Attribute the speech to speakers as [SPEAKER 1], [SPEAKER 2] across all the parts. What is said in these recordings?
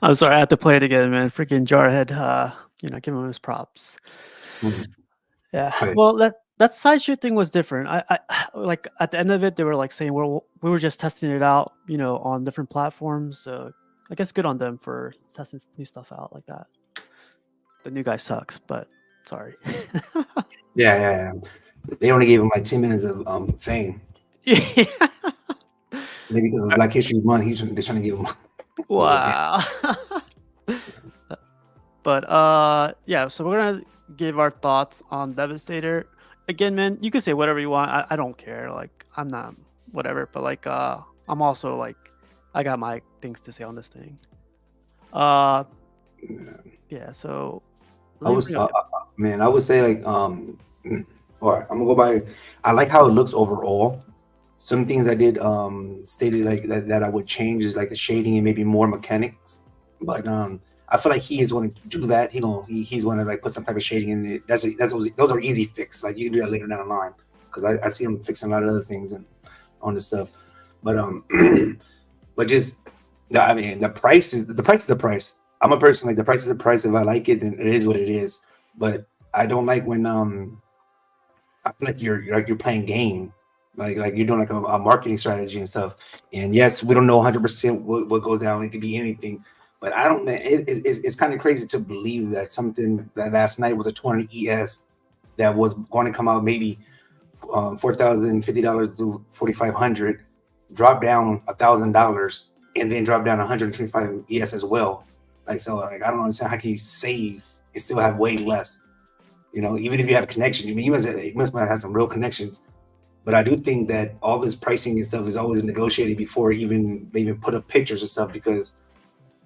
[SPEAKER 1] I'm sorry, I have to play it again, man. Freaking Jarhead, give him his props.
[SPEAKER 2] Mhm.
[SPEAKER 1] Yeah.
[SPEAKER 2] Right.
[SPEAKER 1] Well, that side shoot thing was different. I like at the end of it, they were like saying we were just testing it out, on different platforms. So I guess good on them for testing new stuff out like that. The new guy sucks, but sorry.
[SPEAKER 2] Yeah, yeah, yeah. They only gave him like 10 minutes of fame.
[SPEAKER 1] Yeah.
[SPEAKER 2] Maybe because of Black History Month, they're trying to give him more. Yeah.
[SPEAKER 1] Wow. But yeah, so we're gonna give our thoughts on Devastator. Again, man, you can say whatever you want. I don't care. Like I'm not whatever, but like I'm also like I got my things to say on this thing. Uh yeah, so
[SPEAKER 2] I
[SPEAKER 1] let me
[SPEAKER 2] was,
[SPEAKER 1] bring up
[SPEAKER 2] man, I would say like, all right, I'm gonna go by. I like how it looks overall. Some things I did stated like that I would change is like the shading and maybe more mechanics, but I feel like he is going to do that. He's going to like put some type of shading in it. Those are easy fix. Like you can do that later down the line because I see him fixing a lot of other things and on this stuff, but but just I mean the price. I'm a person like the price is the price. If I like it, then it is what it is. But I don't like when I feel like you're playing game, like you're doing like a marketing strategy and stuff. And yes, we don't know 100% what goes down. It could be anything, but I don't. Man, it's kind of crazy to believe that something that last night was a 200 ES that was going to come out maybe $4,050 to 4,500, drop down $1,000, and then drop down 125 ES as well. Like so, like I don't understand how can you save and still have way less. Even if you have connections, I mean, you must have some real connections. But I do think that all this pricing and stuff is always negotiated before they even put up pictures and stuff. Because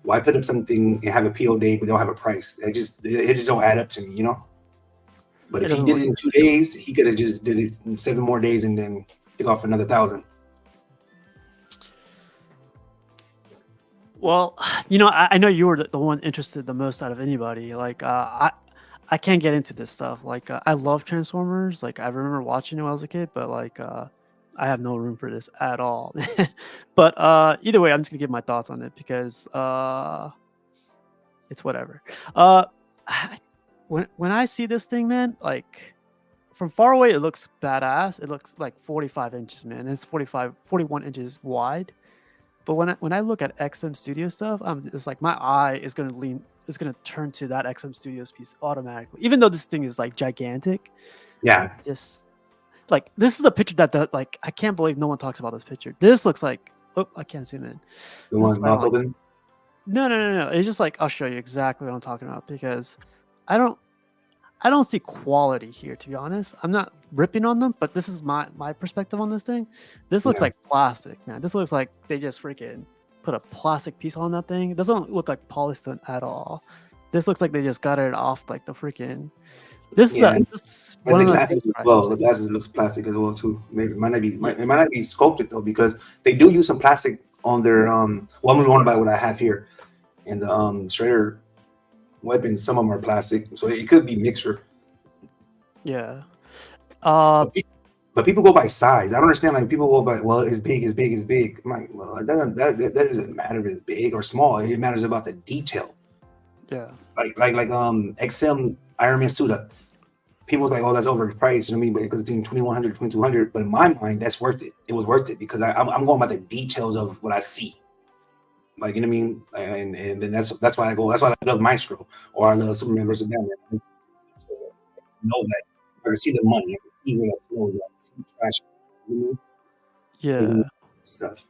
[SPEAKER 2] why put up something and have a PO date but don't have a price? It just don't add up to me. But
[SPEAKER 1] it
[SPEAKER 2] if he
[SPEAKER 1] doesn't
[SPEAKER 2] did
[SPEAKER 1] look
[SPEAKER 2] it in
[SPEAKER 1] good.
[SPEAKER 2] 2 days, he could have just did it in 7 more days and then took off another 1,000.
[SPEAKER 1] Well, I know you were the one interested the most out of anybody. Like I can't get into this stuff. Like I love Transformers. Like I remember watching it when I was a kid, but like I have no room for this at all. But either way, I'm just gonna give my thoughts on it because it's whatever. Uh, when I see this thing, man, like from far away, it looks badass. It looks like 45 inches, man. It's 41 inches wide. But when I look at XM Studio stuff, it's like my eye is gonna turn to that XM Studios piece automatically. Even though this thing is like gigantic,
[SPEAKER 2] Yeah,
[SPEAKER 1] just like this is the picture that like I can't believe no one talks about this picture. This looks like I can't zoom in.
[SPEAKER 2] the
[SPEAKER 1] This is
[SPEAKER 2] one
[SPEAKER 1] why I don't
[SPEAKER 2] mouth
[SPEAKER 1] like.
[SPEAKER 2] open.
[SPEAKER 1] No. It's just like I'll show you exactly what I'm talking about because I don't I don't see quality here, to be honest. I'm not ripping on them, but this is my perspective on this thing. This looks
[SPEAKER 2] Yeah,
[SPEAKER 1] like plastic, man. This looks like they just freaking put a plastic piece on that thing. It doesn't look like polystone at all. This looks like they just got it off like the freaking.
[SPEAKER 2] yeah.
[SPEAKER 1] This is
[SPEAKER 2] And
[SPEAKER 1] one
[SPEAKER 2] the
[SPEAKER 1] of the
[SPEAKER 2] glasses
[SPEAKER 1] biggest
[SPEAKER 2] as
[SPEAKER 1] surprises I'm
[SPEAKER 2] well. The
[SPEAKER 1] seeing.
[SPEAKER 2] glasses looks plastic as well too. Maybe
[SPEAKER 1] Yeah,
[SPEAKER 2] it might not be sculpted though because they do use some plastic on their Well, I'm going by what I have here, and the Shredder weapons. Some of them are plastic, so it could be mixture.
[SPEAKER 1] yeah. Uh,
[SPEAKER 2] But, but people go by size. I don't understand. Like people go by, well, it's big, it's big, it's big. I'm like, well, that doesn't matter if it's big or small. It matters about the detail.
[SPEAKER 1] yeah.
[SPEAKER 2] Like XM Iron Man suit up. People's like, oh, that's overpriced. I mean, but because between 2,100 2,200. But in my mind, that's worth it. It was worth it because I'm going by the details of what I see. Like, you know what I mean? And then that's why I go. That's why I love Maestro or I love Superman versus Batman. I know that I can see the money. I can see where that flows at. I see the trash. You know,
[SPEAKER 1] Yeah.
[SPEAKER 2] stuff.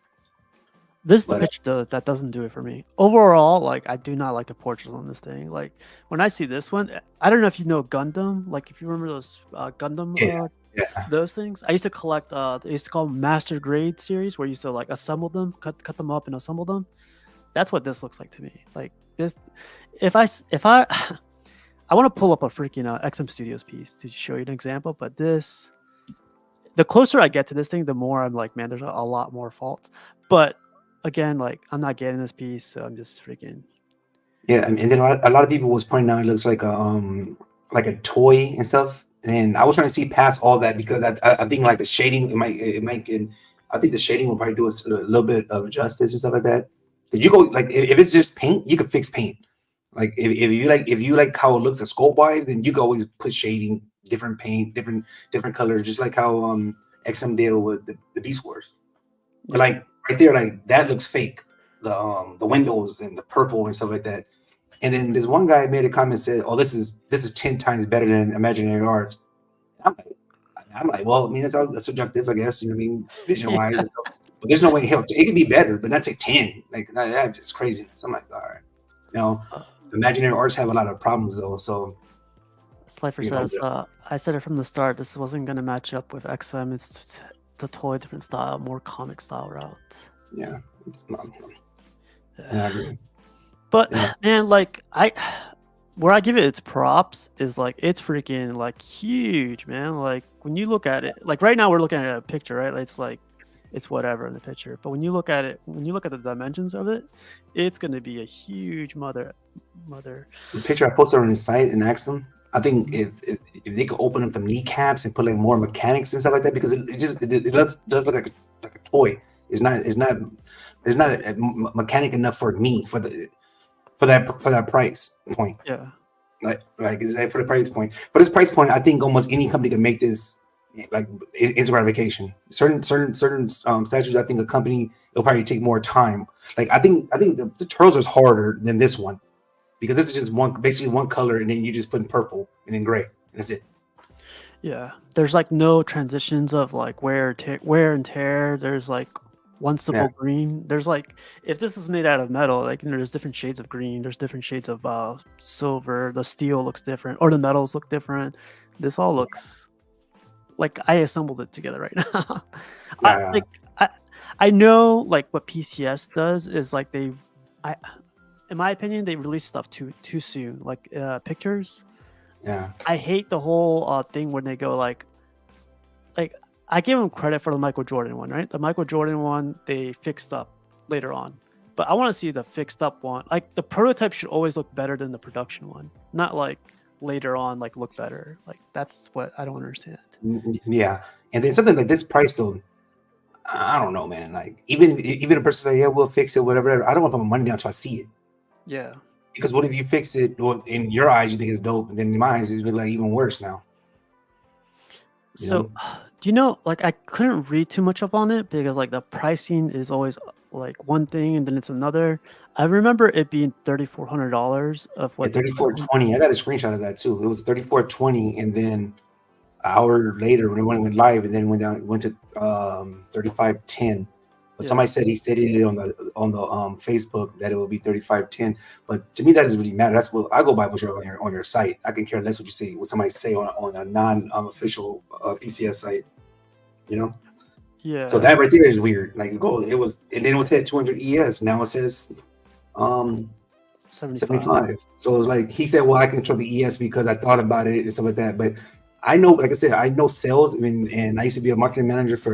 [SPEAKER 1] This is the
[SPEAKER 2] But
[SPEAKER 1] picture that doesn't do it for me. Overall, like I do not like the portraits on this thing. Like when I see this one, I don't know if you know Gundam. Like if you remember those Gundam
[SPEAKER 2] yeah, yeah,
[SPEAKER 1] those things. I used to collect they used to call them Master Grade series where you used to like assemble them, cut them up and assemble them. That's what this looks like to me. Like this if I I want to pull up a freaking XM Studios piece to show you an example, but this the closer I get to this thing, the more I'm like, man, there's a lot more faults. But again, like I'm not getting this piece, so I'm just freaking
[SPEAKER 2] yeah. And then a lot of people was pointing out it looks like a toy and stuff. And I was trying to see past all that because I think like the shading I think the shading will probably do us a little bit of justice and stuff like that. Cause you go like if it's just paint, you can fix paint. Like if you like how it looks at scope wise, then you can always put shading, different paint, different colors, just like how XM did with the Beast Wars. But
[SPEAKER 1] Yeah.
[SPEAKER 2] like right there, like that looks fake. The windows and the purple and stuff like that. And then this one guy made a comment and said, "Oh, this is 10 times better than Imaginary Art." I'm like, well, I mean, that's subjective, I guess. You know what I mean, vision
[SPEAKER 1] Yeah.
[SPEAKER 2] wise and stuff. But there's no way hell it could be better, but not say 10. Like that's just craziness. I'm like, all right, you know,
[SPEAKER 1] Uh,
[SPEAKER 2] Imaginary Arts have a lot of problems though. So
[SPEAKER 1] Slifer
[SPEAKER 2] you know,
[SPEAKER 1] says, I said it from the start. This wasn't gonna match up with XM. It's the totally different style, more comic style route.
[SPEAKER 2] yeah, no,
[SPEAKER 1] Yeah.
[SPEAKER 2] I agree.
[SPEAKER 1] But
[SPEAKER 2] Yeah,
[SPEAKER 1] man, like where I give it its props is like it's freaking like huge, man. Like when you look at it, like right now we're looking at a picture, right? It's like it's whatever in the picture. But when you look at it, when you look at the dimensions of it, it's gonna be a huge mother.
[SPEAKER 2] the picture I posted on his site and asked them. I think if they could open up the kneecaps and put like more mechanics and stuff like that, because it does look like a toy. It's not a mechanic enough for me for that price point.
[SPEAKER 1] Yeah.
[SPEAKER 2] Like is that for the price point? For this price point, I think almost any company can make this like instant gratification. Certain statues, I think a company it'll probably take more time. Like I think the Turtles is harder than this one because this is just basically one color, and then you just put in purple and then gray, and that's it.
[SPEAKER 1] Yeah. There's like no transitions of like wear and tear. There's like one
[SPEAKER 2] Yeah,
[SPEAKER 1] simple green. There's like if this is made out of metal, like there's different shades of green. There's different shades of silver. The steel looks different, or the metals look different. This all looks like I assembled it together right now. I
[SPEAKER 2] yeah,
[SPEAKER 1] like I I know like what PCS does is like I in my opinion they release stuff too soon. Like pictures.
[SPEAKER 2] yeah.
[SPEAKER 1] I hate the whole thing when they go like I give them credit for the Michael Jordan one, right? The Michael Jordan one they fixed up later on. But I want to see the fixed up one. Like the prototype should always look better than the production one. Not like later on like look better. Like that's what I don't understand.
[SPEAKER 2] Yeah. And then something like this price though, I don't know, man. Like even a person say, yeah, we'll fix it, whatever. I don't want to put my money down until I see it.
[SPEAKER 1] Yeah.
[SPEAKER 2] Because what if you fix it, well, in your eyes you think it's dope, and then in mine it's like even worse now. You
[SPEAKER 1] So,
[SPEAKER 2] know?
[SPEAKER 1] do you know, like, I couldn't read too much up on it because, like, the pricing is always like one thing and then it's another. I remember it being $3,400 of
[SPEAKER 2] At
[SPEAKER 1] what they put on.
[SPEAKER 2] 3420, I got a screenshot of that too. It was 3420, and then an hour later when it went live, and then went to 3510. But
[SPEAKER 1] Yeah.
[SPEAKER 2] somebody said he stated it on the Facebook that it would be 3510. But to me, that doesn't really matter. That's what I go by what you're on your site. I can care less what you say, what somebody say on a non official PCS site. You know. So
[SPEAKER 1] Yeah.
[SPEAKER 2] that right there is weird. Like go, it was, and then it said 200 ES. Now it says um
[SPEAKER 1] 75.
[SPEAKER 2] 75. So it was like he said, well, I control the ES because I thought about it and stuff like that. But I know, like I said, I know sales, and I used to be a marketing manager for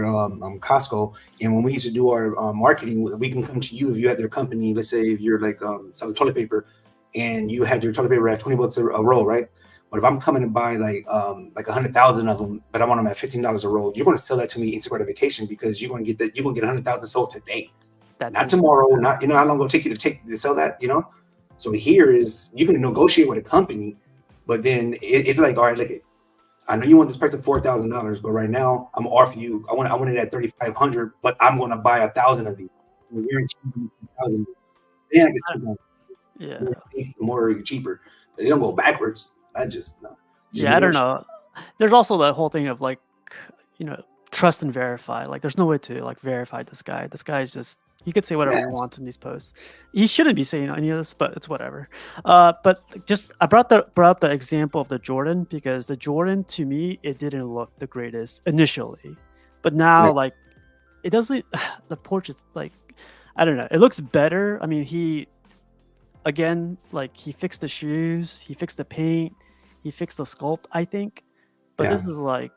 [SPEAKER 2] Costco. And when we used to do our marketing, we can come to you if you had their company. Let's say if you're like selling toilet paper, and you had your toilet paper at $20 a roll, right? But if I'm coming to buy like 100,000 of them, but I want them at $15 a roll, you're going to sell that to me instant gratification because you're going to get that. You're going to get 100,000 sold today,
[SPEAKER 1] That
[SPEAKER 2] not
[SPEAKER 1] instant.
[SPEAKER 2] tomorrow. Not how long it'll take you to sell that. So here is you can negotiate with a company, but then it's like, all right, look, I know you want this price of $4,000, but right now I'm offering you. I want it at 3,500, but I'm going to buy 1,000 of these. I'm guaranteeing you 1,000. Then I can see
[SPEAKER 1] Yeah.
[SPEAKER 2] more cheaper. They don't go backwards. I just no. Just
[SPEAKER 1] Yeah. I don't
[SPEAKER 2] negotiate.
[SPEAKER 1] know. There's also the whole thing of like, trust and verify. Like, there's no way to like verify this guy. This guy's just he could say whatever
[SPEAKER 2] Yeah,
[SPEAKER 1] he wants in these posts. He shouldn't be saying any of this, but it's whatever. But just I brought up the example of the Jordan because the Jordan to me it didn't look the greatest initially, but
[SPEAKER 2] yeah,
[SPEAKER 1] now like it doesn't. The portrait's like I don't know. It looks better. I mean, he again like he fixed the shoes, he fixed the paint, he fixed the sculpt. I think, but
[SPEAKER 2] yeah,
[SPEAKER 1] this is like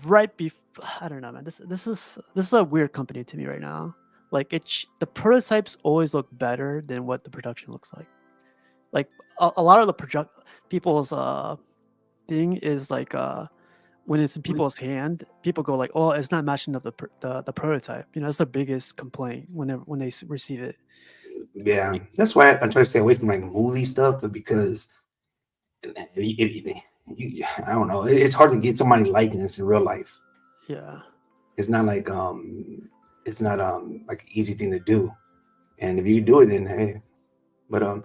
[SPEAKER 1] right before I don't know, man. This is a weird company to me right now. Like the prototypes always look better than what the production looks like. Like a lot of the project people's thing is like when it's in people's hand, people go like, "Oh, it's not matching up the prototype." That's the biggest complaint when they receive it.
[SPEAKER 2] Yeah, that's why I try to stay away from like movie stuff, but because I don't know, it's hard to get somebody liking this in real life.
[SPEAKER 1] Yeah.
[SPEAKER 2] It's not like it's not like an easy thing to do. And if you do it, then hey. But I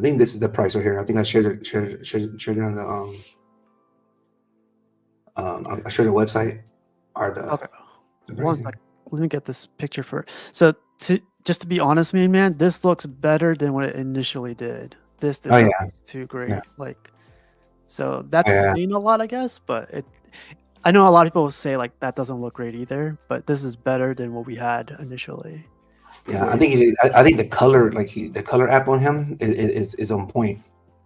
[SPEAKER 2] think this is the price right here. I think I shared it on the I shared the website or
[SPEAKER 1] Okay.
[SPEAKER 2] the
[SPEAKER 1] One
[SPEAKER 2] pricing.
[SPEAKER 1] sec. Let me get this picture for. So to just to be honest, man, this looks better than what it initially did. This
[SPEAKER 2] Oh
[SPEAKER 1] did not
[SPEAKER 2] yeah,
[SPEAKER 1] look too
[SPEAKER 2] yeah,
[SPEAKER 1] great. Like, so that's
[SPEAKER 2] yeah,
[SPEAKER 1] saying a lot, I guess. But it, I know a lot of people will say like that doesn't look great either. But this is better than what we had initially.
[SPEAKER 2] yeah. I
[SPEAKER 1] Way.
[SPEAKER 2] think it is. I think the color, like the color app on him, is on point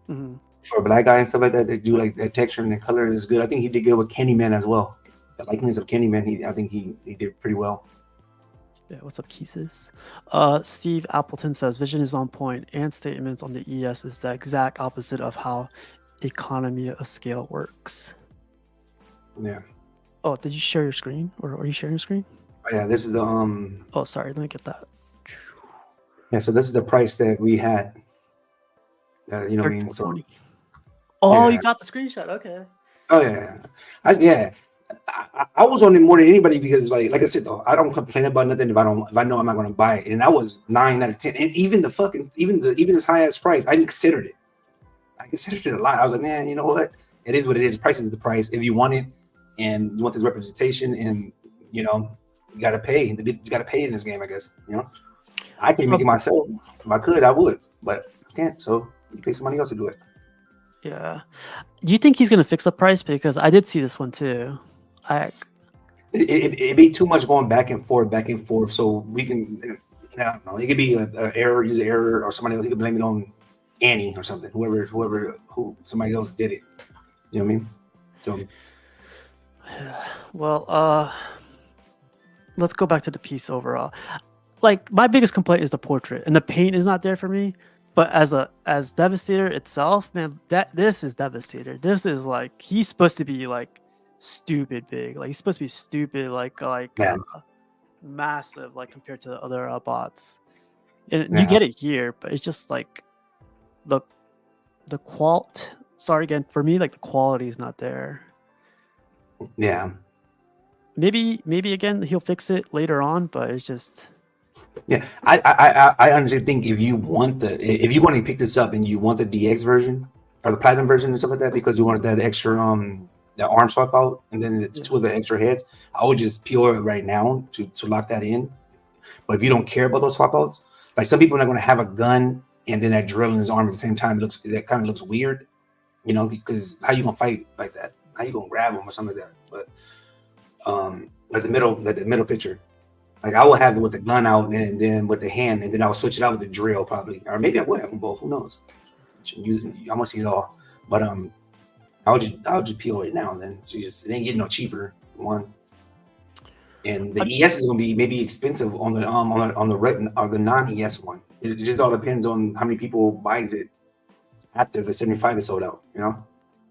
[SPEAKER 1] Mhm.
[SPEAKER 2] for a black guy and stuff like that. They do like that texture and the color is good. I think he did good with Candyman as well. The likeness of Candyman, I think he did pretty well.
[SPEAKER 1] Yeah, what's up, Keeses? Steve Appleton says Vision is on point, and statements on the ES is the exact opposite of how economy of scale works.
[SPEAKER 2] Yeah,
[SPEAKER 1] Oh, did you share your screen, or are you sharing your screen?
[SPEAKER 2] oh, yeah. This is the
[SPEAKER 1] Oh, sorry. Let me get that.
[SPEAKER 2] yeah. So this is the price that we had. You know what I mean? So
[SPEAKER 1] 3420. Oh, you
[SPEAKER 2] yeah.
[SPEAKER 1] got the screenshot. Okay.
[SPEAKER 2] Oh yeah, yeah. I was on it more than anybody because like I said though, I don't complain about nothing if I know I'm not gonna buy it. And I was 9 out of 10. And even the fucking even this high ass price, I considered it. I considered it a lot. I was like, man, you know what? It is what it is. Price is the price. If you want it and you want this representation and you know, you gotta pay. You gotta pay in this game, I guess. You know? I can make
[SPEAKER 1] Oh,
[SPEAKER 2] it myself. If I could, I would, but I can't. So you pay somebody else to do it.
[SPEAKER 1] yeah. Do you think he's gonna fix the price? Because I did see this one too. I
[SPEAKER 2] It'd be too much going back and forth. So we can, I don't know. It could be a error, user error, or somebody else. He could blame it on Annie or something. Who somebody else did it. You know what I mean? So
[SPEAKER 1] well, let's go back to the piece overall. Like my biggest complaint is the portrait, and the paint is not there for me. But as Devastator itself, man, that this is Devastator. This is like he's supposed to be like stupid big. Like he's supposed to be stupid,
[SPEAKER 2] yeah,
[SPEAKER 1] massive, like compared to the other bots. And you
[SPEAKER 2] yeah,
[SPEAKER 1] get it here, but it's just like the the Sorry again, for me, like the quality is not there.
[SPEAKER 2] yeah,
[SPEAKER 1] Maybe again he'll fix it later on, but it's just
[SPEAKER 2] yeah. I honestly think if you want to pick this up and you want the DX version or the platinum version and stuff like that because you wanted that extra the arm swap out and then the
[SPEAKER 1] yeah.
[SPEAKER 2] two of the extra heads, I would just PO it right now to lock that in. But if you don't care about those swap outs, like some people are not going to have a gun and then that drill in his arm at the same time. That kind of looks weird, you know, because how you gonna fight like that? How you gonna grab him or something like that? But like the middle picture, like I will have it with the gun out and then with the hand, and then I'll switch it out with the drill probably, or maybe I will have them both. Who knows? I'm gonna see it all, but I'll just peel it now and then. It ain't getting no cheaper. One. And the ES is going to be maybe expensive on the red or the non-ES one. It just all depends on how many people buys it after the 75 is sold out. You know,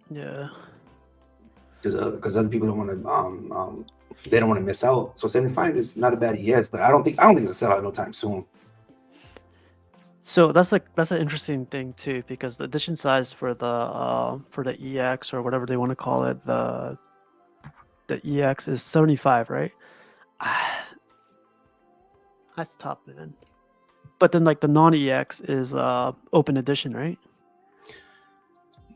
[SPEAKER 1] Yeah.
[SPEAKER 2] because other people don't want to they don't want to miss out. So 75 is not a bad ES, but I don't think it's a sellout no time soon.
[SPEAKER 1] So that's an interesting thing too, because the edition size for the EX or whatever they want to call it, the EX is 75, right? That's tough, man. But then like the non-EX is open edition, right?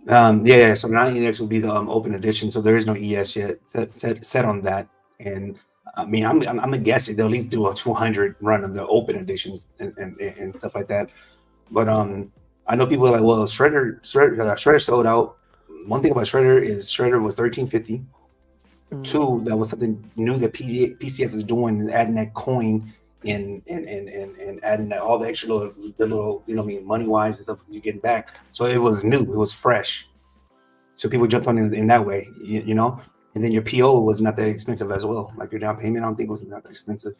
[SPEAKER 2] Yeah. So 9EX will be the open edition. So there is no ES yet set on that. And I mean, I'm guessing they'll at least do a 200 run of the open editions and stuff like that. But I know people are like, well, Shredder sold out. One thing about Shredder is Shredder was 1350. Two, that was something new that PCS is doing and adding that coin and adding that, all the extra little you know, I mean, money wise and stuff you're getting back. So it was new, it was fresh. So people jumped on it in that way, you know. And then your PO was not that expensive as well. Like your down payment, I don't think was not that expensive.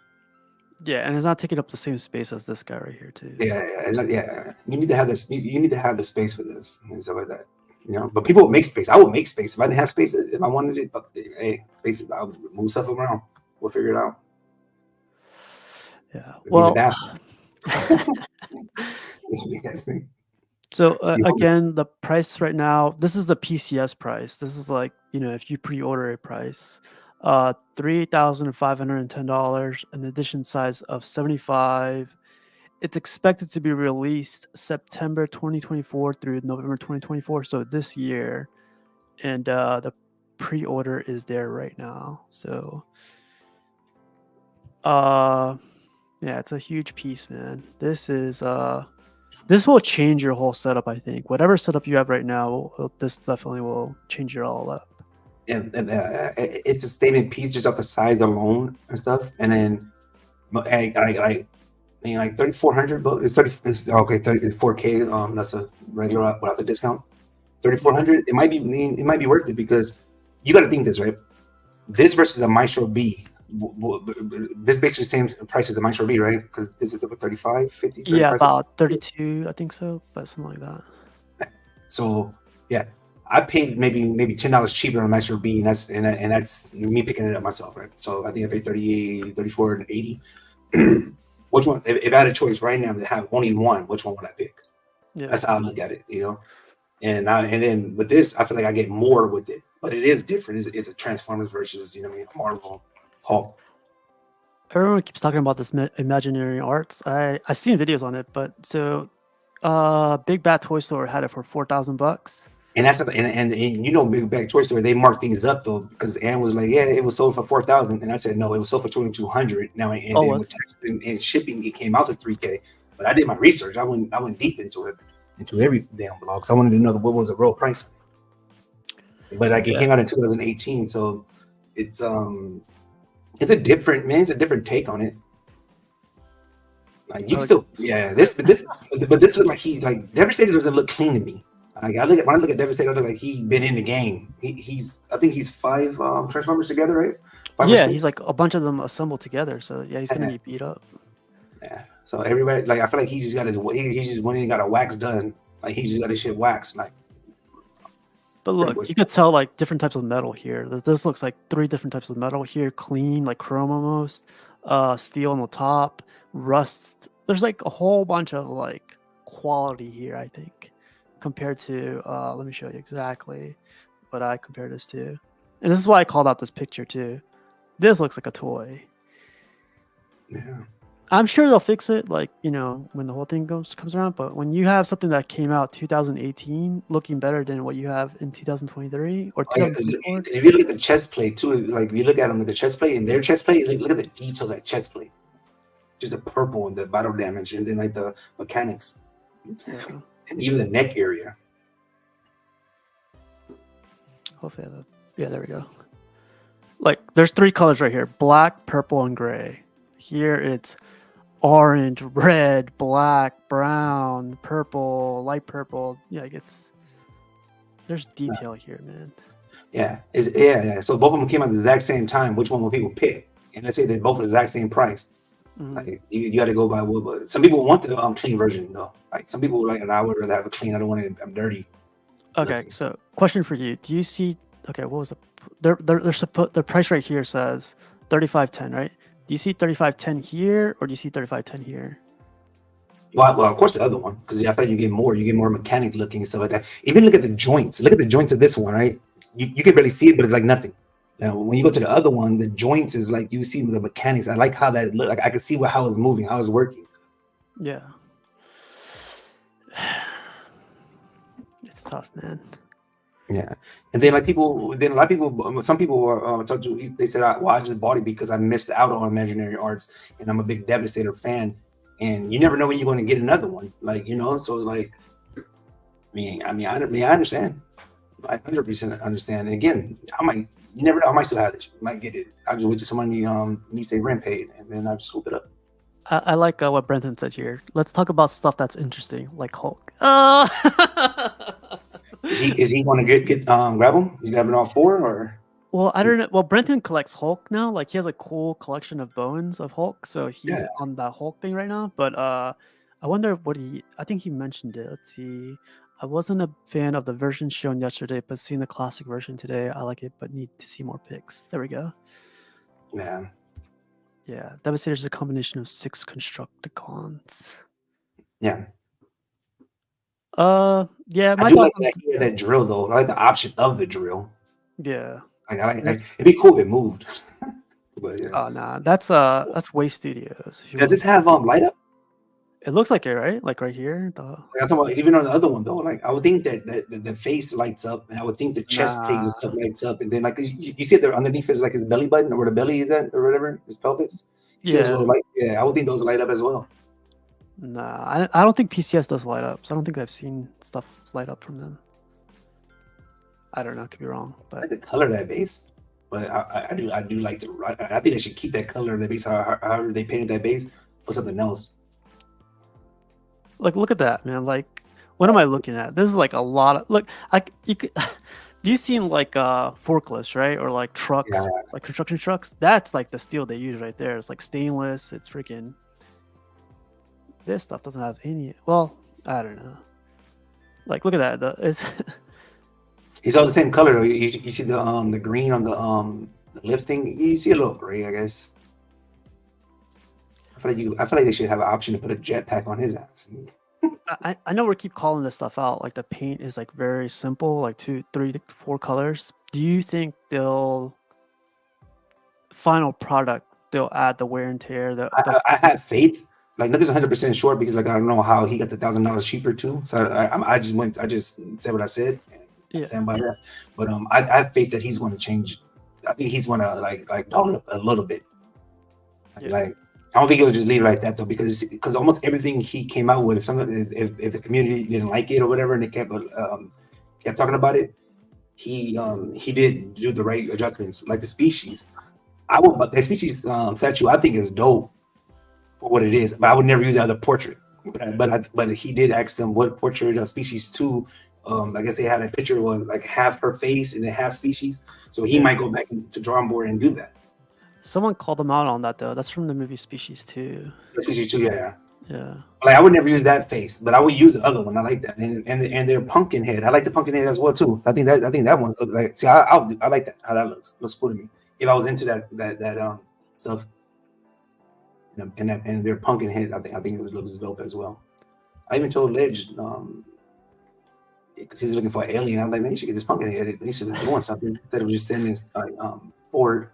[SPEAKER 1] Yeah, and it's not taking up the same space as this guy right here too.
[SPEAKER 2] Yeah. You need to have this. You need to have the space for this and stuff like that. You know, but people would make space. I would make space if I didn't have space. If I wanted it, but hey, space. I'll move stuff around. We'll figure it out.
[SPEAKER 1] Yeah.
[SPEAKER 2] It'd be the
[SPEAKER 1] Well,
[SPEAKER 2] bathroom. You guys think?
[SPEAKER 1] So
[SPEAKER 2] You know,
[SPEAKER 1] again, the price right now, this is the PCS price. This is like, if you pre-order a price, $3,510, an edition size of 75. It's expected to be released September 2024 through November 2024, so this year. And the pre-order is there right now. So yeah, it's a huge piece, man. This will change your whole setup, I think. Whatever setup you have right now, this definitely will change it all up.
[SPEAKER 2] and it's a statement piece just off the size alone and stuff. And then I mean, like 3,400 bucks. It's 30. It's, okay, 30, it's 4K. That's a regular without the discount. 3,400. It might be worth it because you got to think this, right? This versus a Maestro B. This is basically the same price as a Maestro B, right? Because this is about 35, 50,
[SPEAKER 1] Yeah,
[SPEAKER 2] 35.
[SPEAKER 1] about 32, I think so, but something like that.
[SPEAKER 2] So yeah, I paid maybe $10 cheaper on a Maestro B, and that's me picking it up myself, right? So I think I paid 38, 34, and 80. Which one? If I had a choice right now to have only one, which one would I pick?
[SPEAKER 1] Yeah.
[SPEAKER 2] That's how I look at it, And then with this, I feel like I get more with it, but it is different. It's a Transformers versus Marvel Hulk.
[SPEAKER 1] Everyone keeps talking about this imaginary arts. I seen videos on it, but so Big Bad Toy Store had it for $4,000.
[SPEAKER 2] And that's and Big Bag Toy Store, they mark things up though, because Ann was like, yeah, it was sold for 4,000, and I said no, it was sold for 2,200. Now and then with tax and shipping, it came out to 3K. But I did my research. I went deep into every damn blog. So I wanted to know what was the real price. But like it came out in 2018, so it's a different take on it. Like you still, this look like Devastator doesn't look clean to me. Like when I look at Devastator, I look like he's been in the game. I think he's 5 Transformers together, right?
[SPEAKER 1] 5 he's like a bunch of them assembled together. So yeah, he's gonna be beat up.
[SPEAKER 2] Yeah. So everybody, like, I feel like he just got he just went in and got a wax done. Like he just got his shit waxed. Like,
[SPEAKER 1] but look, you could tell like different types of metal here. This looks like 3 different types of metal here, clean, like chrome almost, steel on the top, rust. There's like a whole bunch of like quality here, I think, compared to let me show you exactly what I compared this to. And this is why I called out this picture too. This looks like a toy.
[SPEAKER 2] Yeah.
[SPEAKER 1] I'm sure they'll fix it, like, when the whole thing comes around. But when you have something that came out 2018 looking better than what you have in 2023 or 2024.
[SPEAKER 2] If you look at the chest plate too, like if you look at them with the chest plate and their chest plate, look at the detail of that chest plate. Just the purple and the battle damage, and then like the mechanics, and even the neck area.
[SPEAKER 1] Hopefully, there we go. Like, there's 3 colors right here: black, purple, and gray. Here it's orange, red, black, brown, purple, light purple. Yeah, there's detail here, man.
[SPEAKER 2] Yeah. So both of them came out at the exact same time. Which one will people pick? And let's say they're both the exact same price. Mm-hmm. Like you got to go by what. Some people want the clean version though. Like some people like, and I would rather have it clean. I don't want it. I'm dirty.
[SPEAKER 1] Okay, so question for you: do you see? Okay, what was the price right here says $3,510, right? Do you see $3,510 here, or do you see $3,510 here?
[SPEAKER 2] Well, of course the other one, because I thought you get more mechanic looking and stuff like that. Even look at the joints. Look at the joints of this one, right? You can barely see it, but it's like nothing. Now, when you go to the other one, the joints is like you see the mechanics. I like how that look. Like I can see how it's moving, how it's working.
[SPEAKER 1] Yeah, it's tough, man.
[SPEAKER 2] Yeah, and then a lot of people, some people talked to. They said, "Well, I just bought it because I missed out on Imaginary Arts, and I'm a big Devastator fan." And you never know when you're going to get another one, like so it's like, I understand, I 100% understand. And again, you never know, I might still have it. You might get it. I'll just wait till somebody needs their rent paid, and then I'll just swoop it up.
[SPEAKER 1] I like what Brenton said here. Let's talk about stuff that's interesting, like Hulk.
[SPEAKER 2] Is he going to get grab them? Is he grabbing all 4 or?
[SPEAKER 1] Well, I don't know. Well, Brenton collects Hulk now. Like he has a cool collection of bones of Hulk, so he's on that Hulk thing right now. But I wonder I think he mentioned it. Let's see. I wasn't a fan of the version shown yesterday, but seeing the classic version today, I like it, but need to see more pics. There we go.
[SPEAKER 2] Yeah.
[SPEAKER 1] Yeah, Devastator is a combination of 6 Constructicons.
[SPEAKER 2] Yeah,
[SPEAKER 1] Yeah,
[SPEAKER 2] I
[SPEAKER 1] my
[SPEAKER 2] do
[SPEAKER 1] thoughts
[SPEAKER 2] like
[SPEAKER 1] on
[SPEAKER 2] that drill though. I like the option of the drill.
[SPEAKER 1] yeah.
[SPEAKER 2] Like I like,
[SPEAKER 1] That's
[SPEAKER 2] it'd be cool if it moved. But yeah,
[SPEAKER 1] oh nah, that's Way Studios. If you
[SPEAKER 2] does
[SPEAKER 1] want to
[SPEAKER 2] this
[SPEAKER 1] look at
[SPEAKER 2] have
[SPEAKER 1] it,
[SPEAKER 2] light up?
[SPEAKER 1] it looks like it, right? Like right here.
[SPEAKER 2] Like, I'm talking about even on the other one though. Like I would think that the face lights up, and I would think the chest plate and
[SPEAKER 1] Nah,
[SPEAKER 2] stuff lights up, and then like you see it there underneath is like his belly button or where the belly is at or whatever his pelvis. You see those
[SPEAKER 1] yeah,
[SPEAKER 2] little light? Yeah, I would think those light up as well.
[SPEAKER 1] nah. I don't think PCS does light up. So I don't think I've seen stuff light up from them. I don't know. I could be wrong,
[SPEAKER 2] I
[SPEAKER 1] but
[SPEAKER 2] like the color of that base, but I do like the. I think they should keep that color of the base, however they painted that base, for something else.
[SPEAKER 1] like look at that, man. Like what am I looking at? This is like a lot of look. You could. You've seen like forklifts, right? Or like
[SPEAKER 2] Yeah,
[SPEAKER 1] trucks, like construction trucks. That's like the steel they use right there. It's like stainless. It's freaking. This stuff doesn't have any. Well, I don't know. Like, look at that. It's
[SPEAKER 2] it's all the same color though. You see the green on the lifting. You see a little gray, I guess. I feel like they should have an option to put a jetpack on his ass.
[SPEAKER 1] I know we keep calling this stuff out. Like the paint is like very simple, like 2, 3, 4 colors. Do you think they'll final product they'll add the wear and tear?
[SPEAKER 2] I have faith. Like nothing's 100% sure because like I don't know how he got the $1,000 cheaper too. So I just said what I said. And I
[SPEAKER 1] Yeah,
[SPEAKER 2] stand by that. But I have faith that he's going to change. I think he's going to like down it a little bit.
[SPEAKER 1] yeah,
[SPEAKER 2] Like I don't think he'll just leave it like that though because almost everything he came out with, if the community didn't like it or whatever, and they kept talking about it, he did do the right adjustments. Like the species, the species statue I think is dope for what it is, but I would never use that as a portrait. But he did ask them what portrait of species two. I guess they had a picture was like half her face and then half species, so he
[SPEAKER 1] yeah.
[SPEAKER 2] might go back to drawing board and do that.
[SPEAKER 1] Someone called them out on that though. That's from the movie Species 2.
[SPEAKER 2] Species two, yeah.
[SPEAKER 1] Yeah,
[SPEAKER 2] Like I would never use that face, but I would use the other one. I like that, and their pumpkin head. I like the pumpkin head as well too. I think that one looks like. See, I like that how that looks cool to me. If I was into that stuff, and their pumpkin head, I think it looks dope as well. I even told Ledge because he's looking for an alien. I'm like, man, you should get this pumpkin head. At least it's doing something instead of just standing forward.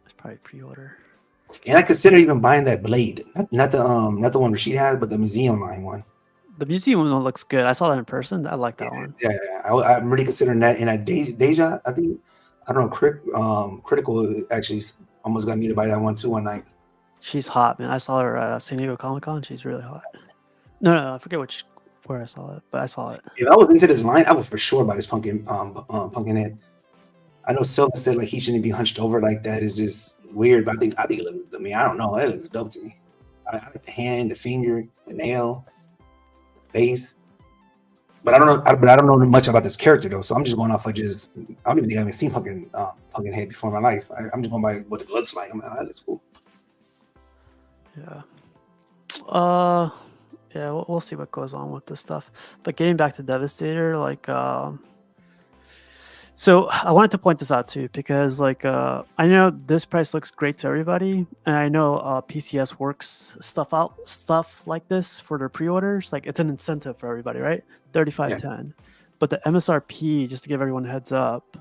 [SPEAKER 1] it's probably pre-order.
[SPEAKER 2] And I consider even buying that blade, not the one Rashid has, but the museum line one.
[SPEAKER 1] The museum one looks good. I saw that in person. I like that one.
[SPEAKER 2] Yeah, I'm really considering that. And Deja, I think I don't know. Critical actually almost got me to buy that one too one night.
[SPEAKER 1] She's hot, man. I saw her at San Diego Comic Con. She's really hot. No, I forget where I saw it, but I saw it.
[SPEAKER 2] If I was into this line, I would for sure buy this pumpkin head. I know Silva said like he shouldn't be hunched over like that. It's just weird, but I think it looks. I mean, I don't know. It looks dope to me. I like the hand, the finger, the nail, the face. But I don't know. But I don't know much about this character though. So I'm just going off of just. I don't even think I haven't seen pumpkin head before in my life. I'm just going by what it looks like. I'm like, oh, that looks cool.
[SPEAKER 1] Yeah. Yeah. We'll see what goes on with this stuff. But getting back to Devastator, like, so I wanted to point this out too because, like, I know this price looks great to everybody, and I know PCS works stuff like this for their pre-orders. Like, it's an incentive for everybody, right? 35.10. But the MSRP, just to give everyone a heads up,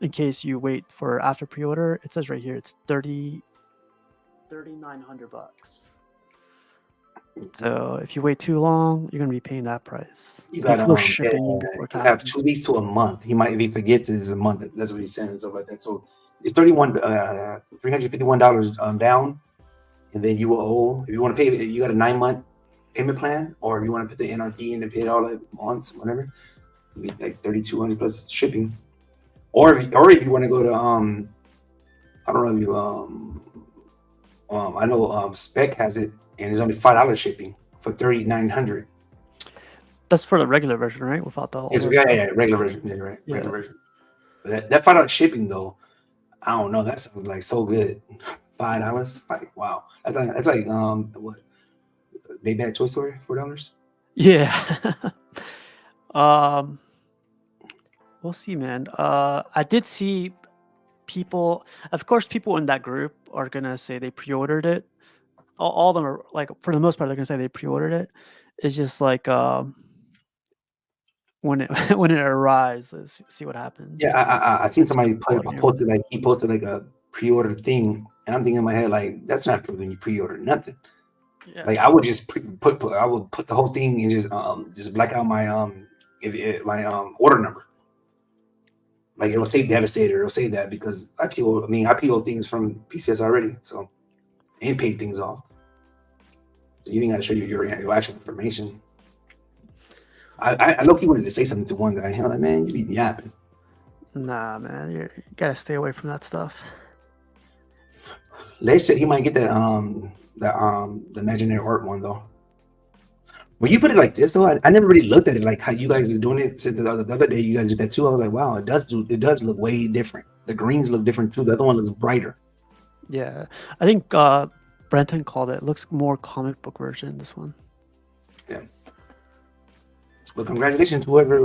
[SPEAKER 1] in case you wait for after pre-order, it says right here it's $3,900. So if you wait too long, you're gonna be paying that price.
[SPEAKER 2] You got
[SPEAKER 1] before shipping, before
[SPEAKER 2] you have
[SPEAKER 1] taxes.
[SPEAKER 2] 2 weeks to a month. He might if he forgets it's a month. That's what he's saying and stuff like that. So it's $351 down, and then you will owe if you want to pay. You got a 9-month payment plan, or if you want to put the NRP in and pay it all at once, whatever, it'll be like 3,200 plus shipping. Or if you want to go to I don't know if you I know Spec has it, and it's only $5 shipping for 3,900.
[SPEAKER 1] That's for the regular version, right? Without the whole.
[SPEAKER 2] Regular version. Yeah, right.
[SPEAKER 1] Yeah.
[SPEAKER 2] Regular version. But that $5 shipping though, I don't know. That sounds like so good. $5, like wow. That's like what? Baby at Toy Story, $4.
[SPEAKER 1] Yeah. We'll see, man. I did see people. Of course, people in that group are gonna say they pre-ordered it. All of them are like, for the most part, they're gonna say they pre-ordered it. It's just like when it when it arrives, let's see what happens.
[SPEAKER 2] Yeah, I seen
[SPEAKER 1] Let's
[SPEAKER 2] somebody
[SPEAKER 1] pull it here.
[SPEAKER 2] posted like he posted like a pre-order thing, and I'm thinking in my head like that's not proving you pre-ordered nothing.
[SPEAKER 1] Yeah.
[SPEAKER 2] Like I would just put I would put the whole thing and just black out my my order number. Like it'll say Devastator, it'll say that because I PO things from PCS already, so and paid things off. So you ain't gotta show your actual information. I low key wanted to say something to one guy. I'm like, man, you be yapping.
[SPEAKER 1] Nah, man, you gotta stay away from that stuff.
[SPEAKER 2] Lesh said he might get that the imaginary art one though. When you put it like this though, I never really looked at it like how you guys are doing it. Since the other day you guys did that too. I was like, wow, it does look way different. The greens look different too. The other one looks brighter.
[SPEAKER 1] Yeah, I think Brenton called it. Looks more comic book version. This one.
[SPEAKER 2] Yeah. Well, congratulations to whoever.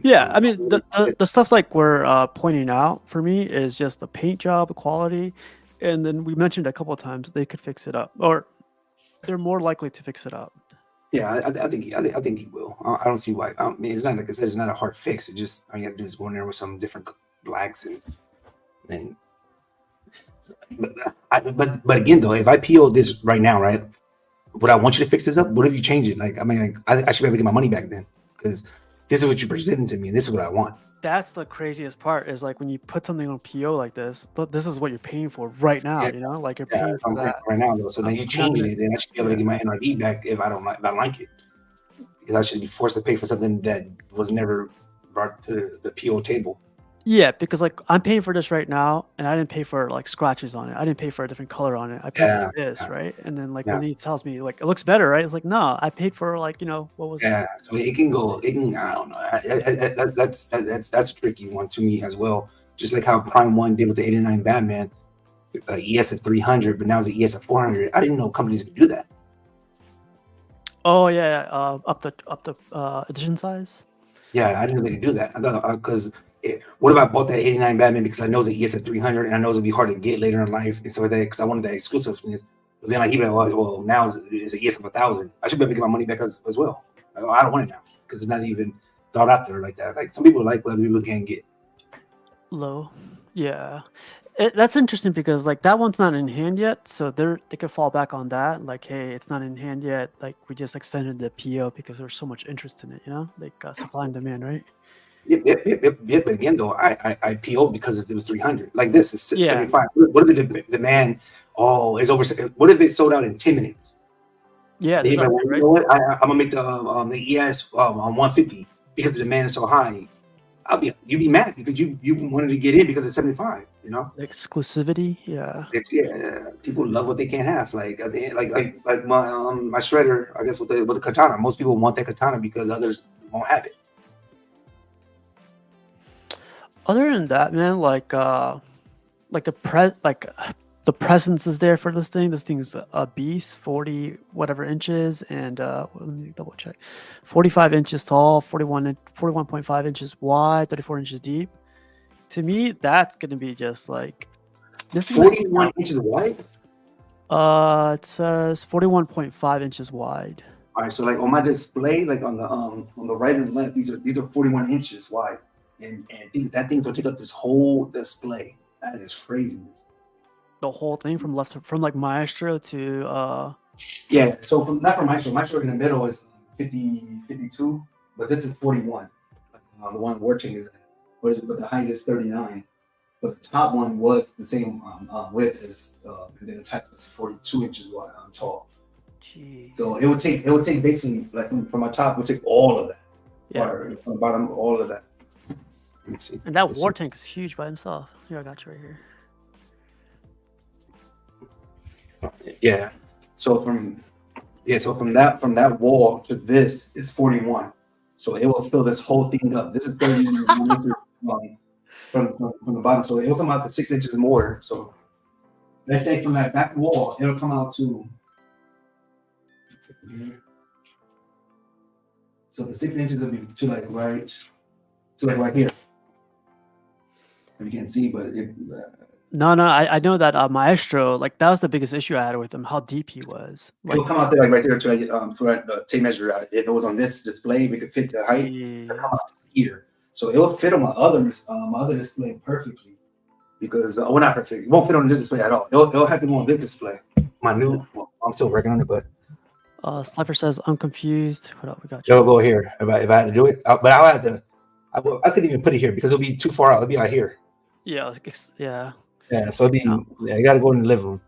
[SPEAKER 1] Yeah, I mean the stuff like we're pointing out for me is just the paint job quality, and then we mentioned a couple of times they could fix it up, or they're more likely to fix it up.
[SPEAKER 2] Yeah, I think he will. I don't see why. I mean, it's not like I said. It's not a hard fix. It just all you got to do is go in there with some different blacks and. But again though, if I PO this right now, right, would I want you to fix this up? What if you change it? Like I mean, like, I should be able to get my money back then because this is what you're presenting to me, and this is what I want.
[SPEAKER 1] That's the craziest part is like when you put something on PO like this, but this is what you're paying for right now.
[SPEAKER 2] Yeah,
[SPEAKER 1] You know, like you're
[SPEAKER 2] yeah.
[SPEAKER 1] paying
[SPEAKER 2] If
[SPEAKER 1] for
[SPEAKER 2] I'm paying
[SPEAKER 1] that.
[SPEAKER 2] right now though, so now you
[SPEAKER 1] I'm not
[SPEAKER 2] changing
[SPEAKER 1] gonna.
[SPEAKER 2] it, then I should be able to
[SPEAKER 1] Yeah.
[SPEAKER 2] get my NRD back if I like it, because I should be forced to pay for something that was never brought to the PO table.
[SPEAKER 1] Yeah, because like I'm paying for this right now, and I didn't pay for like scratches on it. I didn't pay for a different color on it. I paid for
[SPEAKER 2] Yeah,
[SPEAKER 1] this,
[SPEAKER 2] yeah,
[SPEAKER 1] right? And then like
[SPEAKER 2] yeah.
[SPEAKER 1] when he tells me like it looks better, right? It's like no, I paid for like what was
[SPEAKER 2] Yeah, so it can go. It can. I don't know. That's a tricky one to me as well. Just like how Prime One did with the '89 Batman, ES at 300, but now it's an ES at 400. I didn't know companies could do that.
[SPEAKER 1] Oh yeah, up the edition size.
[SPEAKER 2] Yeah, I didn't know they could do that. I thought because what if I bought that '89 Batman because I know it's an ES at 300 and I know it's gonna be hard to get later in life and stuff like that because I wanted that exclusiveness. But then like even well now it's an ES of 1,000. I should be able to get my money back as well. I don't want it now because it's not even thought out there like that. Like some people like what other people can't get.
[SPEAKER 1] Low. Yeah. That's interesting because like that one's not in hand yet, so they could fall back on that. Like, hey, it's not in hand yet. Like we just extended the PO because there's so much interest in it. Like supply and demand, right?
[SPEAKER 2] Yep. But again, though, I PO because it was 300. Like this is
[SPEAKER 1] Yeah.
[SPEAKER 2] 75. What if the demand? Oh, it's over. What if it sold out in 10 minutes?
[SPEAKER 1] Yeah,
[SPEAKER 2] They
[SPEAKER 1] that's
[SPEAKER 2] like,
[SPEAKER 1] right,
[SPEAKER 2] well,
[SPEAKER 1] right?
[SPEAKER 2] you know what? I'm gonna make the ES on 150 because the demand is so high. You'd be mad because you wanted to get in because it's 75.
[SPEAKER 1] Exclusivity, yeah.
[SPEAKER 2] Yeah. People love what they can't have. Like at the end, like my shredder. I guess with the katana, most people want that katana because others won't have it.
[SPEAKER 1] Other than that, man, like the presence is there for this thing. This thing's a beast, 40 whatever inches, and let me double check. 45 inches tall, 41.5 inches wide, 34 inches deep. To me, that's gonna be just like this is
[SPEAKER 2] 41 inches wide.
[SPEAKER 1] It says 41.5 inches wide.
[SPEAKER 2] All right, so like on my display, like on the right and left, these are 41 inches wide, and that thing's gonna take up this whole display. That is craziness.
[SPEAKER 1] The whole thing from like Maestro to
[SPEAKER 2] yeah. So not from Maestro in the middle is 50, 52, but this is 41. The one watching is but the height is 39. But the top one was the same width as, and then the top was 42 inches wide, tall.
[SPEAKER 1] Jeez.
[SPEAKER 2] So it would take basically like from my top, it would take all of that.
[SPEAKER 1] Yeah.
[SPEAKER 2] Or from the bottom, all of that.
[SPEAKER 1] Let me see. And that war tank is huge by himself. Here, I got you right here.
[SPEAKER 2] Yeah. So from that wall to this is 41. So it will fill this whole thing up. This is 30 from the bottom. So it'll come out to 6 inches more. So let's say from that back wall, it'll come out to. So the 6 inches will be to like right here. You can't see, but
[SPEAKER 1] No, no, I know that Maestro, like that was the biggest issue I had with him, how deep he was.
[SPEAKER 2] It'll
[SPEAKER 1] Like,
[SPEAKER 2] come out there like right there to like the tape measure. If it was on this display, we could fit the height. It'll come
[SPEAKER 1] jeez.
[SPEAKER 2] out here, so it will fit on my other display perfectly. Because well, not perfect. It won't fit on this display at all. It'll have to go on this display. My new. Well, I'm still working on it, but
[SPEAKER 1] Slifer says, I'm confused. What up? We got
[SPEAKER 2] it'll
[SPEAKER 1] you.
[SPEAKER 2] go here if I had to do it. But I'll have to. I couldn't even put it here because it'll be too far out. It'll be out here.
[SPEAKER 1] Yeah, yeah.
[SPEAKER 2] Yeah, so it'll
[SPEAKER 1] No.
[SPEAKER 2] be. Yeah, I got to go in the living room.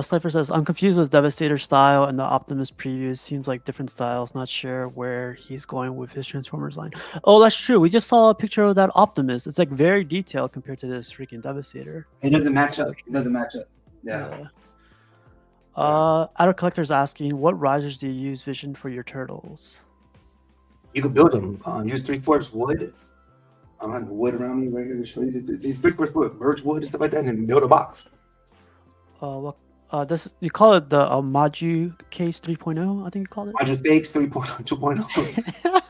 [SPEAKER 1] Slifer says, I'm confused with Devastator style and the Optimus preview. It seems like different styles. Not sure where he's going with his Transformers line. Oh, that's true. We just saw a picture of that Optimus. It's like very detailed compared to this freaking Devastator.
[SPEAKER 2] It doesn't match up. It doesn't match up. Yeah.
[SPEAKER 1] Outer Collector's asking, what risers do you use Vision for your turtles?
[SPEAKER 2] You could build them. Use 3/4 wood. I'm having wood around me right here to show you these 3/4 wood, birch wood and stuff like that, and build a box.
[SPEAKER 1] This you call it the Maju Case 3.0, I think you called it.
[SPEAKER 2] Maju Fakes 3.2.0.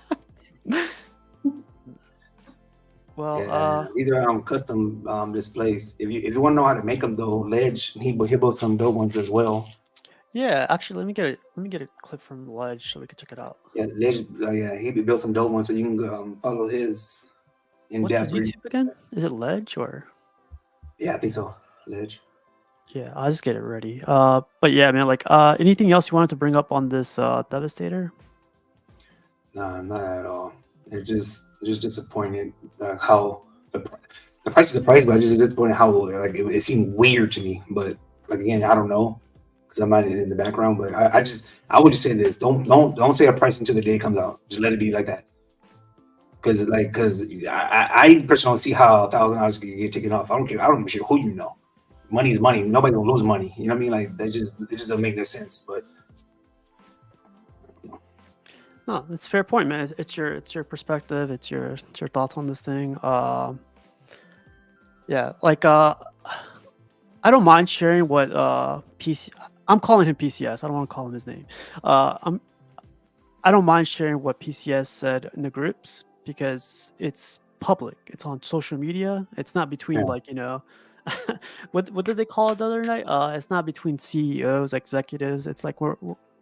[SPEAKER 1] Well,
[SPEAKER 2] yeah, these are custom displays. If you want to know how to make them though, Ledge he built some dope ones as well.
[SPEAKER 1] Yeah, actually, let me get a clip from Ledge so we can check it out.
[SPEAKER 2] Yeah, Ledge. Yeah, he built some dope ones, so you can follow his in
[SPEAKER 1] What's
[SPEAKER 2] depth.
[SPEAKER 1] his YouTube again? Is it Ledge or?
[SPEAKER 2] Yeah, I think so. Ledge.
[SPEAKER 1] Yeah, I'll just get it ready. But yeah, man, like, anything else you wanted to bring up on this Devastator?
[SPEAKER 2] Nah, not at all. It's just disappointing how the price is the price, but I just disappointed how like it seemed weird to me. But like again, I don't know because I'm not in the background. But I would just say this: don't say a price until the day comes out. Just let it be like that. Because I personally don't see how $1,000 can get taken off. I don't care. I don't give a shit who you know. Money is money. Nobody gonna lose money. You know what I mean? Like it just doesn't make no sense. But
[SPEAKER 1] No, it's a fair point, man. It's your perspective. It's your thoughts on this thing. Yeah, like I don't mind sharing what PC. I'm calling him PCS. I don't want to call him his name. I don't mind sharing what PCS said in the groups because it's public. It's on social media. It's not between like what did they call it the other night? It's not between CEOs, executives. It's like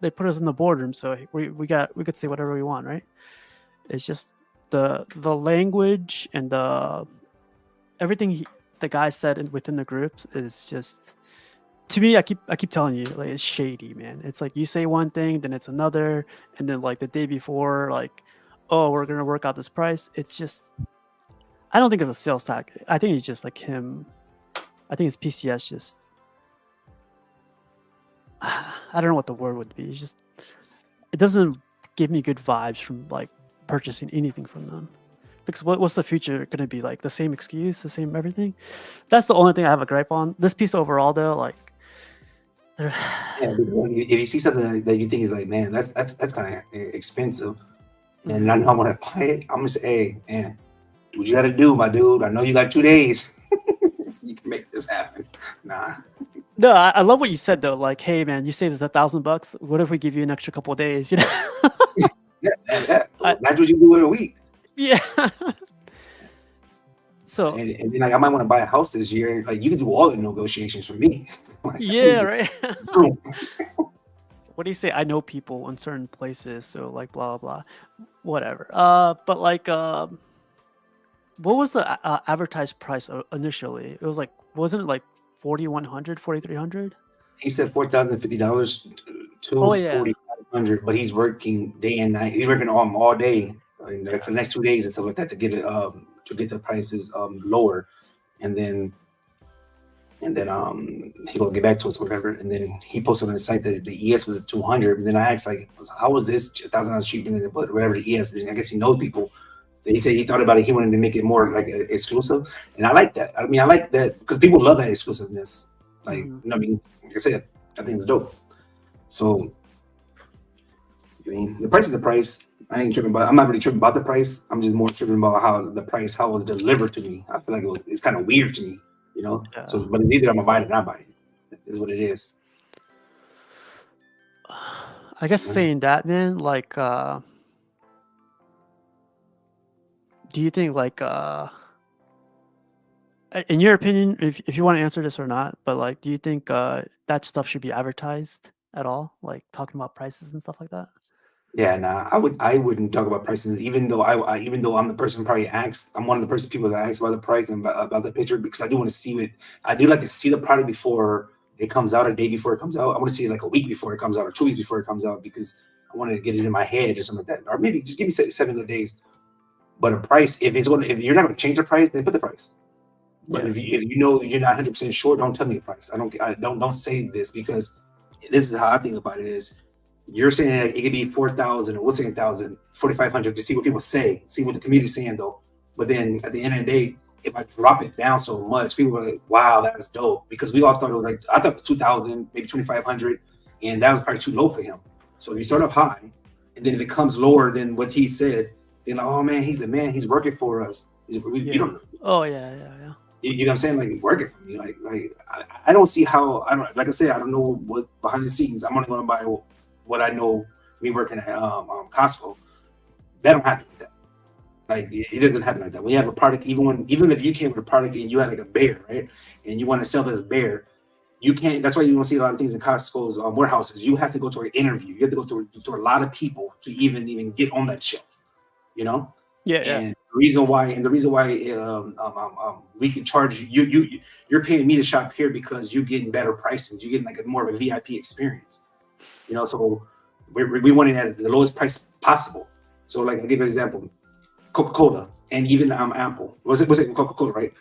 [SPEAKER 1] they put us in the boardroom, so we could say whatever we want, right? It's just the language and everything the guy said within the groups is just, to me, I keep telling you, like, it's shady, man. It's like you say one thing, then it's another, and then like the day before, like, oh, we're gonna work out this price. It's just, I don't think it's a sales tactic. I think it's just like him. I think it's PCS just. I don't know what the word would be. It's just, it doesn't give me good vibes from like purchasing anything from them. Because what's the future going to be like? The same excuse, the same everything. That's the only thing I have a gripe on. This piece overall, though, like,
[SPEAKER 2] yeah, if you see something that you think is like, man, that's kind of expensive, and I know I want to buy it, I'm gonna say, hey, man, do what you got to do, my dude. I know you got 2 days. You can make this happen. Nah.
[SPEAKER 1] No, I love what you said though. Like, hey, man, you saved us $1,000. What if we give you an extra couple of days? You know?
[SPEAKER 2] Yeah. That's what you do in a week.
[SPEAKER 1] Yeah. So
[SPEAKER 2] and then like I might want to buy a house this year. Like you can do all the negotiations for me. Like,
[SPEAKER 1] yeah, right. What do you say? I know people in certain places, so like blah blah, whatever. But like, what was the advertised price initially? It was like, wasn't it like 4,100, 4,300?
[SPEAKER 2] He said $4,050 to
[SPEAKER 1] Oh yeah.
[SPEAKER 2] 4,500, but he's working day and night. He's working all day, and like for the next 2 days and stuff like that to get it the prices lower, and then he will get back to us or whatever. And then he posted on the site that the ES was at 200. And then I asked like, how was this $1,000 cheaper than whatever the ES? Then I guess he knows people. Then he said he thought about it. He wanted to make it more like exclusive, and I like that. I mean, I like that because people love that exclusiveness. Like, you know what I mean? Like I said, I think it's dope. So, I mean, the price is the price. I ain't tripping about. I'm not really tripping about the price. I'm just more tripping about how it was delivered to me. I feel like it's kind of weird to me, you know.
[SPEAKER 1] Yeah.
[SPEAKER 2] So, but it's either I'm gonna buy it or not buy it. Is what it is.
[SPEAKER 1] I guess saying that, man, like, do you think like in your opinion, if you want to answer this or not, but like, do you think that stuff should be advertised at all? Like talking about prices and stuff like that?
[SPEAKER 2] Yeah, nah, I wouldn't talk about prices, even though even though I'm the person who probably asks, I'm one of the person people that asks about the price and about the picture because I do want to see it. I do like to see the product before it comes out, a day before it comes out. I want to see it like a week before it comes out or 2 weeks before it comes out because I want to get it in my head or something like that. Or maybe just give me 7 days. But a price, if you're not going to change the price, then put the price. But
[SPEAKER 1] Yeah.
[SPEAKER 2] if you know you're not 100% sure, don't tell me the price. I don't say this because this is how I think about it is you're saying that it could be 4,000 or we'll say 1,000, 4,500 to see what people say, see what the community's saying though. But then at the end of the day, if I drop it down so much, people are like, wow, that's dope. Because we all thought it was like, I thought it was 2,000, maybe 2,500, and that was probably too low for him. So if you start up high, and then if it comes lower than what he said, then like, oh man, he's a man, he's working for us.
[SPEAKER 1] Yeah.
[SPEAKER 2] You don't
[SPEAKER 1] Oh yeah, yeah, yeah.
[SPEAKER 2] you know what I'm saying? Like working for me. I don't see how I don't like I said, I don't know what behind the scenes. I'm only gonna buy what I know me working at Costco. That don't happen like that. Like it doesn't happen like that. When you have a product, even if you came with a product and you had like a bear, right? And you want to sell this bear, you can't. That's why you don't see a lot of things in Costco's warehouses. You have to go to an interview. You have to go through a lot of people to even get on that shelf. You know.
[SPEAKER 1] Yeah, yeah.
[SPEAKER 2] And the reason why we can charge you're paying me to shop here because you're getting better pricing. You're getting like a more of a VIP experience. You know, so we want it at the lowest price possible. So like I'll give you an example. Coca-Cola and even Apple. Was it Coca-Cola, right?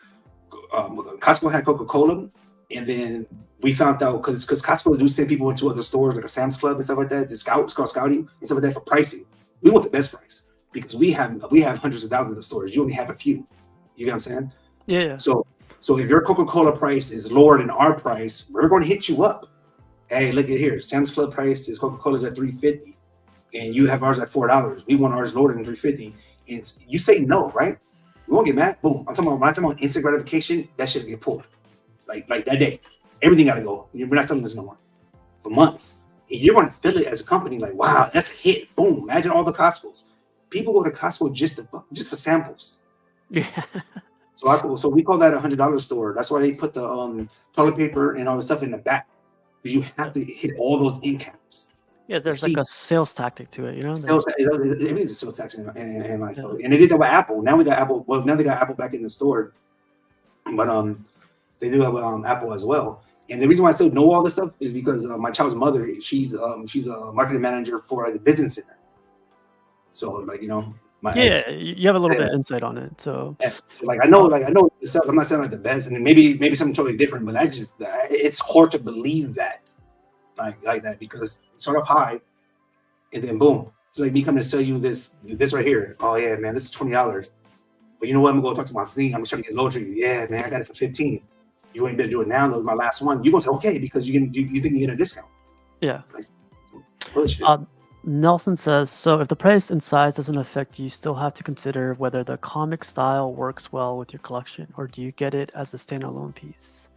[SPEAKER 2] Costco had Coca-Cola, and then we found out because Costco do send people into other stores like a Sam's Club and stuff like that. It's called scouting and stuff like that for pricing. We want the best price because we have hundreds of thousands of stores. You only have a few. You get what I'm saying?
[SPEAKER 1] Yeah, yeah.
[SPEAKER 2] So if your Coca-Cola price is lower than our price, we're going to hit you up. Hey, look at here. Sam's Club price is Coca-Cola's at $3.50, and you have ours at $4. We want ours lower than $3.50, and you say no, right? We won't get mad. Boom. When I'm talking about instant gratification, that shit get pulled. Like that day, everything got to go. We're not selling this no more for months. And you're going to feel it as a company, like, wow, that's a hit. Boom. Imagine all the Costco's. People go to Costco just for samples.
[SPEAKER 1] Yeah.
[SPEAKER 2] So we call that $100 store. That's why they put the toilet paper and all the stuff in the back. You have to hit all those end caps.
[SPEAKER 1] Yeah, there's like a sales tactic to it, you know.
[SPEAKER 2] It is a sales tactic in my phone. And they did that with Apple. Now we got Apple. Well, now they got Apple back in the store, but they do have Apple as well. And the reason why I still know all this stuff is because my child's mother, she's a marketing manager for the business center. So like
[SPEAKER 1] you have a little bit of insight on it. So
[SPEAKER 2] like I know the stuff. I'm not saying like the best, and maybe something totally different, but it's hard to believe that like that because it's sort of high, and then boom. It's like me coming to sell you this right here. Oh yeah, man, this is $20. But you know what? I'm gonna go talk to my thing. I'm gonna try to get lower to you. Yeah, man, I got it for $15. You ain't better do it now. That was my last one. You're gonna say okay because you think you get a discount.
[SPEAKER 1] Yeah.
[SPEAKER 2] Bullshit.
[SPEAKER 1] Nelson says, so if the price and size doesn't affect you, still have to consider whether the comic style works well with your collection, or do you get it as a standalone piece?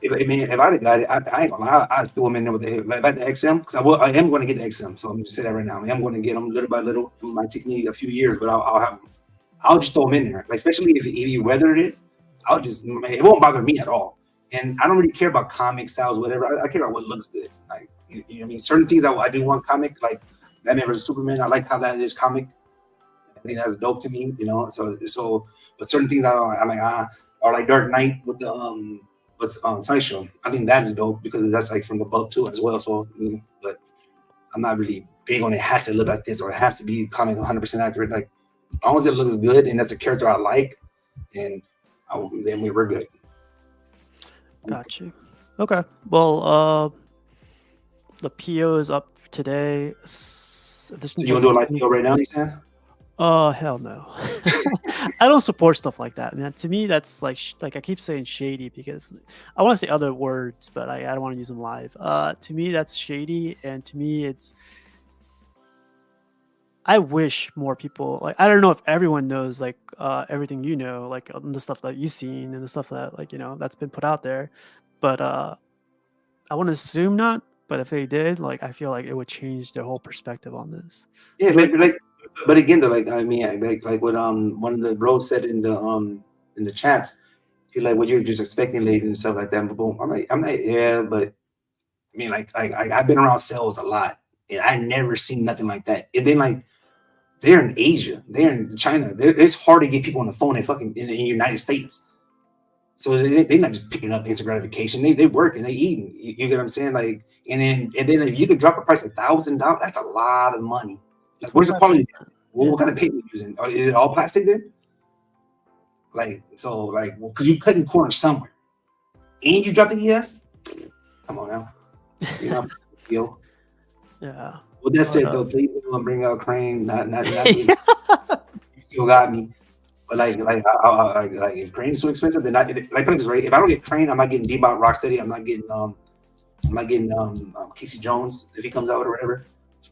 [SPEAKER 2] If I got it, I ain't gonna lie. I throw them in there with the XM because I am going to get the XM. So I'm just say that right now. I am going to get them little by little. It might take me a few years, but I'll have them. I'll just throw them in there. Like especially if you weathered it, it won't bother me at all. And I don't really care about comic styles, whatever. I care about what looks good. Like you know what I mean? Certain things I do want comic, like Batman vs Superman. I like how that is comic. I think that's dope to me, you know. So, but certain things I'm like or like Dark Knight with the Sideshow. I think that is dope because that's like from the book too as well. So, but I'm not really big on it has to look like this or it has to be comic 100% accurate. Like as long as it looks good and that's a character I like, then we're good.
[SPEAKER 1] Got you. Okay. Well, the PO is up today.
[SPEAKER 2] You want to do a live PO right now, you said?
[SPEAKER 1] Oh hell no! I don't support stuff like that, man. To me, that's like I keep saying shady because I want to say other words, but I don't want to use them live. To me, that's shady, and to me, I wish more people like I don't know if everyone knows like everything you know, like the stuff that you've seen and the stuff that like that's been put out there, but I want to assume not. But if they did, like I feel like it would change their whole perspective on this.
[SPEAKER 2] Yeah, but again, though, like I mean, like what one of the bros said in the chats, He's like, well, you're just expecting late and stuff like that. But boom, I'm like, yeah, but I mean, I've been around sales a lot, and I never seen nothing like that. And then like they're in Asia, they're in China. It's hard to get people on the phone and fucking in the United States. So they're not just picking up instant gratification. They work and they eating. You get what I'm saying? Like, and then if you could drop a price $1,000, that's a lot of money. Like, where's the quality? What kind of paint are you using? Or is it all plastic then? Like, so like, because you cutting corners somewhere, and you drop the ES. Come on now, you know, yo.
[SPEAKER 1] Yeah.
[SPEAKER 2] With that said, though, please don't bring out Crane. Not you still got me. But like if Crane is so expensive, then like put it this way: if I don't get Crane, I'm not getting D-Bot Rocksteady. I'm not getting Casey Jones if he comes out or whatever.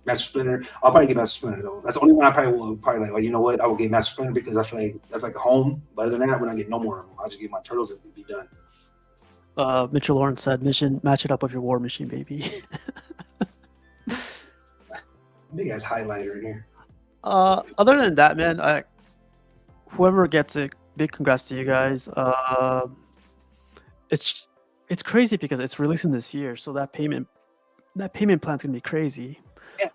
[SPEAKER 2] Master Splinter. I'll probably get Master Splinter though. That's the only one I probably will like. Well, you know what? I will get Master Splinter because I feel like that's like a home. But other than that, when I get no more of them, I'll just get my turtles and be done.
[SPEAKER 1] Mitchell Lawrence said, "Mission, match it up with your War Machine, baby."
[SPEAKER 2] Big ass highlighter in here.
[SPEAKER 1] Other than that, man, whoever gets it, big congrats to you guys. It's crazy because it's releasing this year, so that payment plan's gonna be crazy.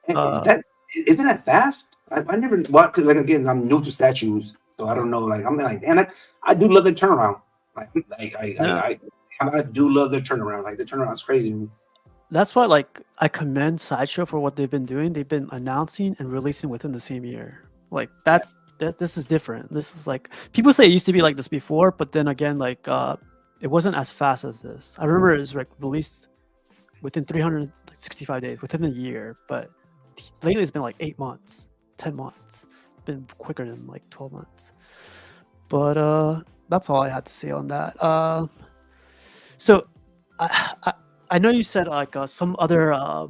[SPEAKER 2] That isn't that fast? I never. Well, like again, I'm new to statues, so I don't know. Like I'm like, and I do love the turnaround. I do love the turnaround. Like the turnaround's crazy to me.
[SPEAKER 1] That's why, like, I commend Sideshow for what they've been doing. They've been announcing and releasing within the same year. Like this is different. This is like people say it used to be like this before, but then again, like it wasn't as fast as this. I remember it was like released within 365 days, within a year. But lately, it's been like 8 months, 10 months. It's been quicker than like 12 months. But that's all I had to say on that. So I know you said like some other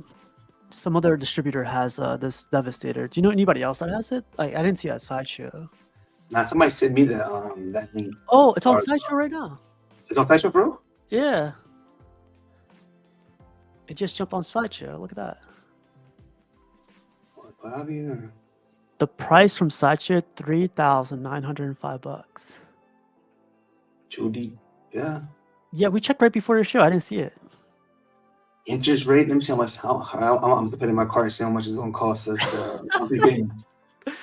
[SPEAKER 1] distributor has this Devastator. Do you know anybody else that has it? Like I didn't see it at Sideshow.
[SPEAKER 2] Now somebody sent me that link.
[SPEAKER 1] Oh, it's on Sideshow right now.
[SPEAKER 2] It's on Sideshow, bro?
[SPEAKER 1] Yeah. It just jumped on Sideshow. Look at that.
[SPEAKER 2] What, Bobby? Or...
[SPEAKER 1] The price from Sideshow, $3,905.
[SPEAKER 2] Judy, yeah.
[SPEAKER 1] Yeah, we checked right before the show. I didn't see it.
[SPEAKER 2] Interest rate. Let me see how much. I'm going to put in my card and see how much it's going to cost us. All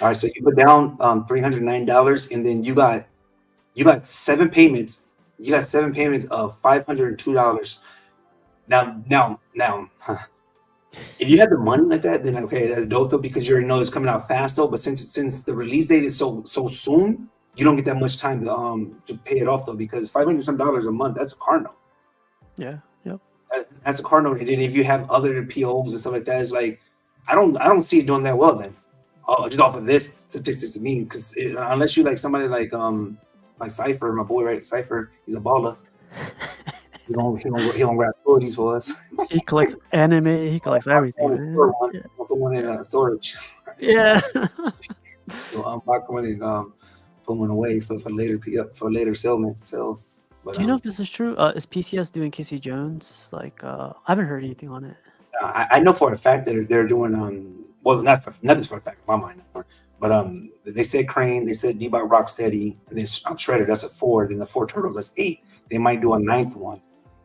[SPEAKER 2] right, so you put down $309, and then you got 7 payments. You got 7 payments of $502. Now, if you have the money like that, then okay, that's dope though because you already know it's coming out fast though. But since the release date is so soon, you don't get that much time to pay it off though because $500 some a month, that's a car note.
[SPEAKER 1] Yeah. Yep.
[SPEAKER 2] That's a car note, and then if you have other POs and stuff like that, it's like I don't see it doing that well then. Just off of this statistics to me, because unless you like somebody like Cypher, my boy, right? Cypher, he's a baller. He don't grab stories for us.
[SPEAKER 1] He collects anime. He collects everything.
[SPEAKER 2] Put one in storage.
[SPEAKER 1] Yeah.
[SPEAKER 2] So unbox one and put one away for later sales. But,
[SPEAKER 1] do you know if this is true? Is PCS doing Casey Jones? Like, I haven't heard anything on it.
[SPEAKER 2] I know for a fact that they're doing well, nothing's for a fact in my mind, but they said Crane, they said D-Bot Rocksteady, and then Shredder, that's a 4. Then the 4 Turtles, that's 8. They might do a 9th one,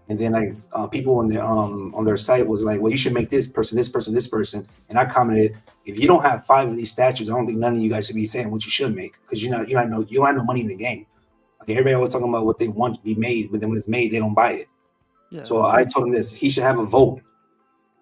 [SPEAKER 2] and then like people on their site was like, well, you should make this person, and I commented, if you don't have 5 of these statues, I don't think none of you guys should be saying what you should make because you don't have no money in the game. Okay, everybody was talking about what they want to be made, but then when it's made, they don't buy it. Yeah. So I told him this: he should have a vote.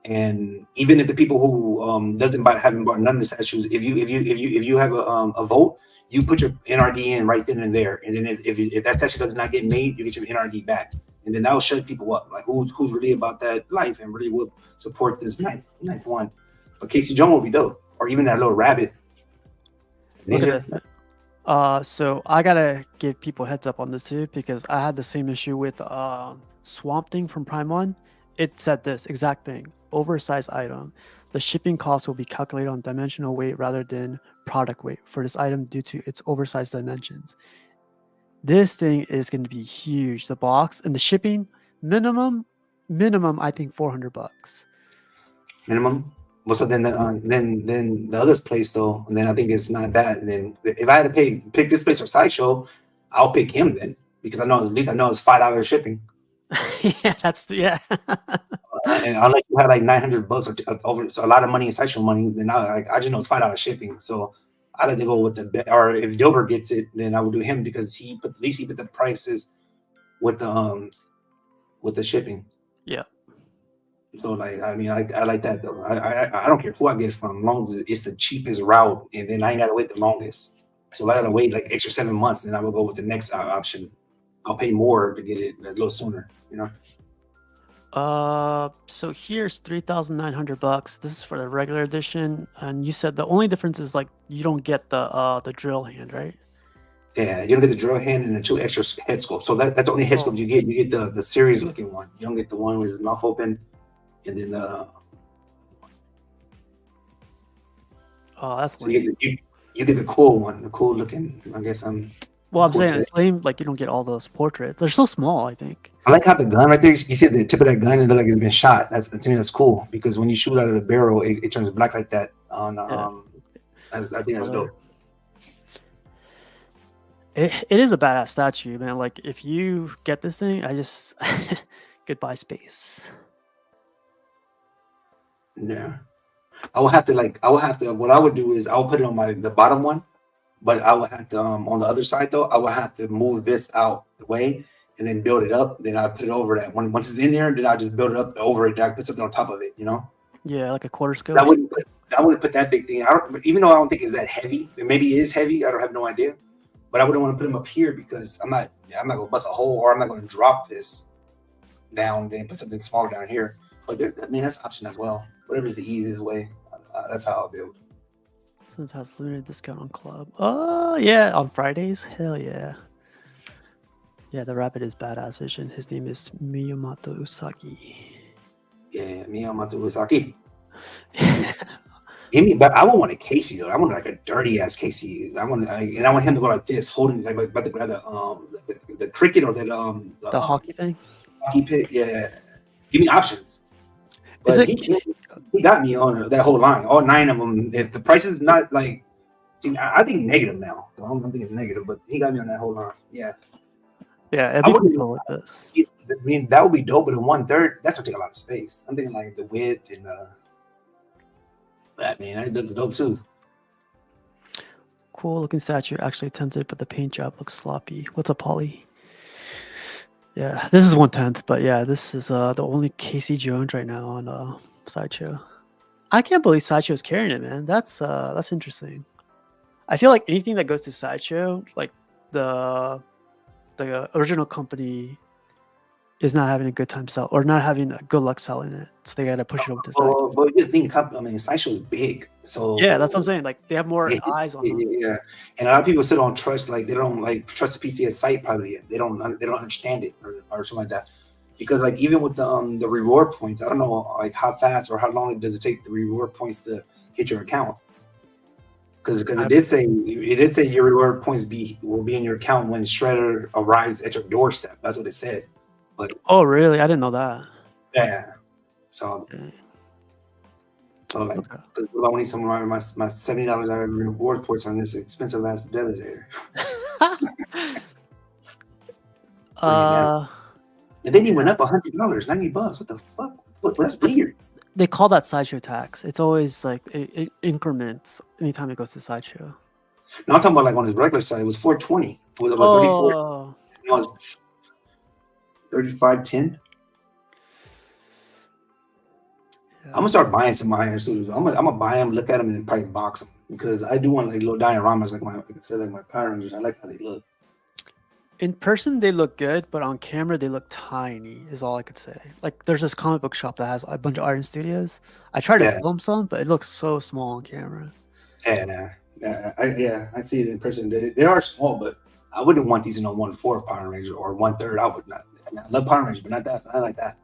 [SPEAKER 2] And even if the people who haven't bought none of the statues, if you have a vote, you put your NRD in right then and there, and then if that statue does not get made, you get your NRD back, and then that will shut people up, like who's really about that life and really will support this ninth one. But Casey Jones will be dope, or even that little rabbit.
[SPEAKER 1] Look at this. So I gotta give people a heads up on this too because I had the same issue with Swamp Thing from Prime 1. It said this exact thing: oversized item. The shipping cost will be calculated on dimensional weight rather than product weight for this item due to its oversized dimensions. This thing is going to be huge. The box and the shipping minimum, I think $400.
[SPEAKER 2] Minimum. Well, so then the other place though, and then I think it's not bad. And then if I had to pick this place or Sideshow, I'll pick him then because I know at least I know it's $5 shipping.
[SPEAKER 1] Yeah, that's yeah.
[SPEAKER 2] And unless you have like $900 or over, so a lot of money in Sideshow money, then I just know it's $5 shipping. So I like to go with or if Dilbert gets it, then I would do him because at least he put the prices with the shipping.
[SPEAKER 1] Yeah.
[SPEAKER 2] So like I mean I like that though. I don't care who I get it from, as long as it's the cheapest route, and then I ain't gotta wait the longest. So if I gotta wait like extra 7 months, then I will go with the next option. I'll pay more to get it a little sooner, you know.
[SPEAKER 1] So here's $3,900. This is for the regular edition, and you said the only difference is like you don't get the drill hand, right?
[SPEAKER 2] Yeah, you don't get the drill hand and the 2 extra head sculpts. So that's the only head sculpt you get. You get the series looking one. You don't get the one with his mouth open, and then
[SPEAKER 1] oh, that's
[SPEAKER 2] so
[SPEAKER 1] lame.
[SPEAKER 2] you get the cool one, the cool looking. I guess I'm.
[SPEAKER 1] Well, I'm saying it's lame. Like you don't get all those portraits. They're so small. I think.
[SPEAKER 2] I like how the gun right there. You see the tip of that gun, and it looks like it's been shot. To me, that's cool because when you shoot out of the barrel, it turns black like that. I think that's dope.
[SPEAKER 1] It is a badass statue, man. Like if you get this thing, I just goodbye space.
[SPEAKER 2] Yeah, I will have to what I would do is I'll put it on the bottom one, but I would have to on the other side though, I would have to move this out the way and then build it up. Then I put it over that one. Once it's in there, then I just build it up over it. Then I put something on top of it, you know?
[SPEAKER 1] Yeah, like a quarter scale.
[SPEAKER 2] I wouldn't put that big thing. Even though I don't think it's that heavy. Maybe it is heavy. I don't have no idea. But I wouldn't want to put them up here because I'm not gonna bust a hole, or I'm not gonna drop this down and put something smaller down here. But I mean that's an option as well. Whatever is the easiest way. That's how I'll build.
[SPEAKER 1] Since has limited discount on club. Oh yeah, on Fridays. Hell yeah. Yeah, the rabbit is badass vision. His name is Miyamoto Usagi.
[SPEAKER 2] Yeah, Miyamoto Usagi. But I won't want a Casey though. I want like a dirty ass Casey. I want him to go like this, holding like about to grab the cricket or
[SPEAKER 1] the hockey thing.
[SPEAKER 2] Hockey pick. Yeah, give me options. But he got me on that whole line, all 9 of them. If the price is not like, I think negative now. So I'm thinking negative, but he got me on that whole line. Yeah.
[SPEAKER 1] Yeah, it'd be cool like this.
[SPEAKER 2] I mean, that would be dope, but in 1/3, that's gonna take a lot of space. I'm thinking like the width and that, man, that looks dope too.
[SPEAKER 1] Cool looking statue, actually tempted, but the paint job looks sloppy. What's up, Polly? Yeah, this is 1/10, but yeah, this is the only Casey Jones right now on Sideshow. I can't believe Sideshow is carrying it, man. That's interesting. I feel like anything that goes to Sideshow, like the original company is not having a good time or not having a good luck selling it, so they gotta push it over to Sideshow.
[SPEAKER 2] But you think, I mean, Sideshow is big, so
[SPEAKER 1] yeah, that's what I'm saying. Like they have more eyes on them.
[SPEAKER 2] Yeah, and a lot of people still don't trust. Like they don't trust the PCS site probably yet. They don't understand it or something like that. Because like even with the reward points, I don't know like how fast or how long does it take the reward points to hit your account. Because it did say your reward points will be in your account when Shredder arrives at your doorstep. That's what it said. But
[SPEAKER 1] oh really? I didn't know that.
[SPEAKER 2] Yeah. So like, I need some of my $70 out of reward points on this expensive ass Devastator. And then he went up $100, $90. What the fuck? That's weird.
[SPEAKER 1] They call that Sideshow tax. It's always like it increments anytime it goes to Sideshow.
[SPEAKER 2] No, I'm talking about like on his regular side. It was $420. It was about 34. It was $35.10. I'm gonna start buying some Iron Studios. I'm gonna buy them, look at them, and probably box them because I do want like little dioramas, like my Power Rangers. I like how they look.
[SPEAKER 1] In person, they look good, but on camera, they look tiny. Is all I could say. Like, there's this comic book shop that has a bunch of Iron Studios. I tried to film some, but it looks so small on camera.
[SPEAKER 2] I see it in person. They are small, but I wouldn't want these in a 1/4 Power Ranger or 1/3. I would not. I love Power Rangers, but not that. I like that.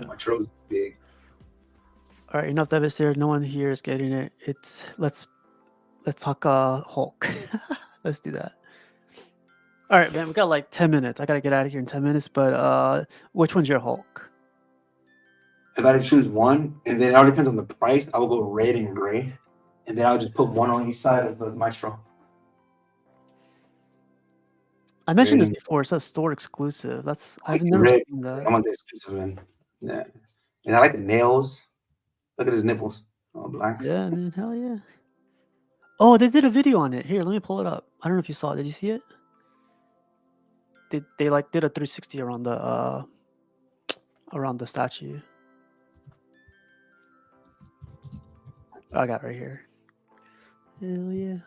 [SPEAKER 2] My troll's big.
[SPEAKER 1] All right, enough Devastator. No one here is getting it. Let's talk Hulk. Let's do that. All right, man. We got like 10 minutes. I gotta get out of here in 10 minutes. But which one's your Hulk?
[SPEAKER 2] If I had to choose one, and then it all depends on the price, I will go red and gray, and then I'll just put one on each side of the Maestro.
[SPEAKER 1] I mentioned this
[SPEAKER 2] Green.
[SPEAKER 1] before. It says store exclusive.
[SPEAKER 2] I
[SPEAKER 1] I've
[SPEAKER 2] like the
[SPEAKER 1] never
[SPEAKER 2] red.
[SPEAKER 1] seen that.
[SPEAKER 2] I want the exclusive one. Yeah. And I like the nails. Look at his nipples. All black.
[SPEAKER 1] Yeah, man, hell yeah. Oh, they did a video on it. Here, let me pull it up. I don't know if you saw it. Did you see it? They like did a 360 around the statue. I got it right here. Hell yeah.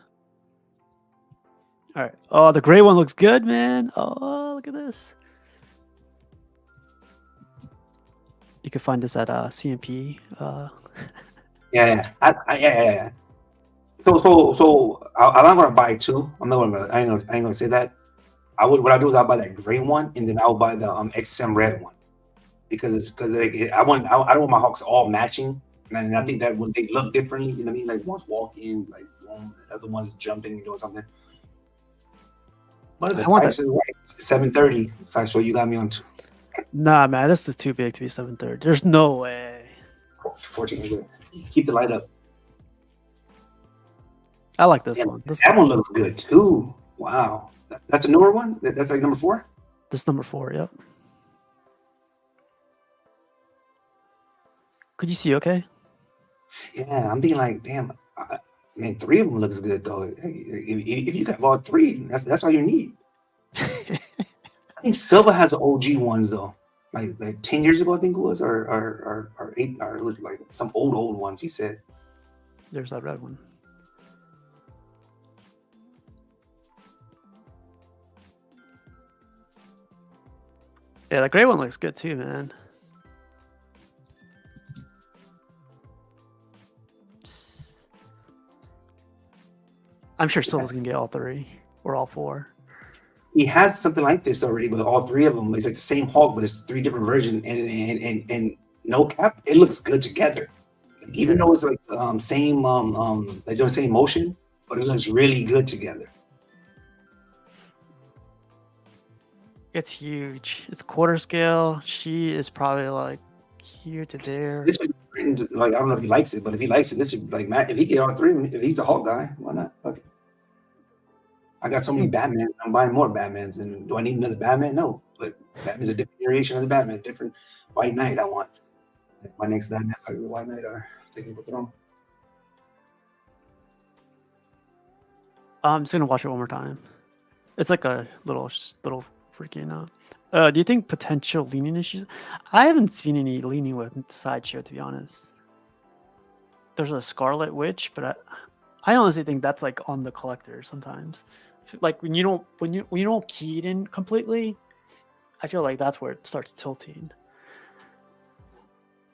[SPEAKER 1] All right. Oh, the gray one looks good, man. Oh, look at this. You can find this at CMP.
[SPEAKER 2] Yeah. Yeah. So I'm not gonna buy two. I'm not gonna. I ain't gonna say that. What I do is I'll buy that gray one, and then I'll buy the XM red one because like, I don't want my Hawks all matching, and I think that when they look differently, you know what I mean? Like one's walking, like one, the other one's jumping and doing something. But the price is right. $730. So you got me on two.
[SPEAKER 1] Nah, man, this is too big to be 730. There's no way.
[SPEAKER 2] 14. Keep the light up.
[SPEAKER 1] I like this one.
[SPEAKER 2] That one looks good too. Wow. That's a newer one? That's like number 4?
[SPEAKER 1] This number 4, yep. Could you see okay?
[SPEAKER 2] Yeah, I'm thinking like, damn, man, 3 of them looks good though. If you got all 3, that's all you need. I think Silva has the OG ones though. Like 10 years ago, I think it was, or 8, or it was like some old ones, he said.
[SPEAKER 1] There's that red one. Yeah, the gray one looks good too, man. I'm sure Silva's gonna get all 3 or all 4.
[SPEAKER 2] He has something like this already, but all 3 of them, it's like the same Hulk, but it's 3 different versions, and no cap, it looks good together. Like, even though it's like same they do the same motion, but it looks really good together.
[SPEAKER 1] It's huge. It's quarter scale. She is probably like here to there.
[SPEAKER 2] This would like, I don't know if he likes it, but if he likes it, this would like Matt. If he get all 3, if he's a Hulk guy, why not? Okay. I got so many Batman. I'm buying more Batmans. And do I need another Batman? No. But Batman's a different variation of the Batman. Different White Knight. I want my next Batman. White Knight or taking the throne.
[SPEAKER 1] I'm just gonna watch it one more time. It's like a little freaking. Do you think potential leaning issues? I haven't seen any leaning with Sideshow, to be honest. There's a Scarlet Witch, but I honestly think that's like on the collector sometimes. Like when you don't key it in completely, I feel like that's where it starts tilting.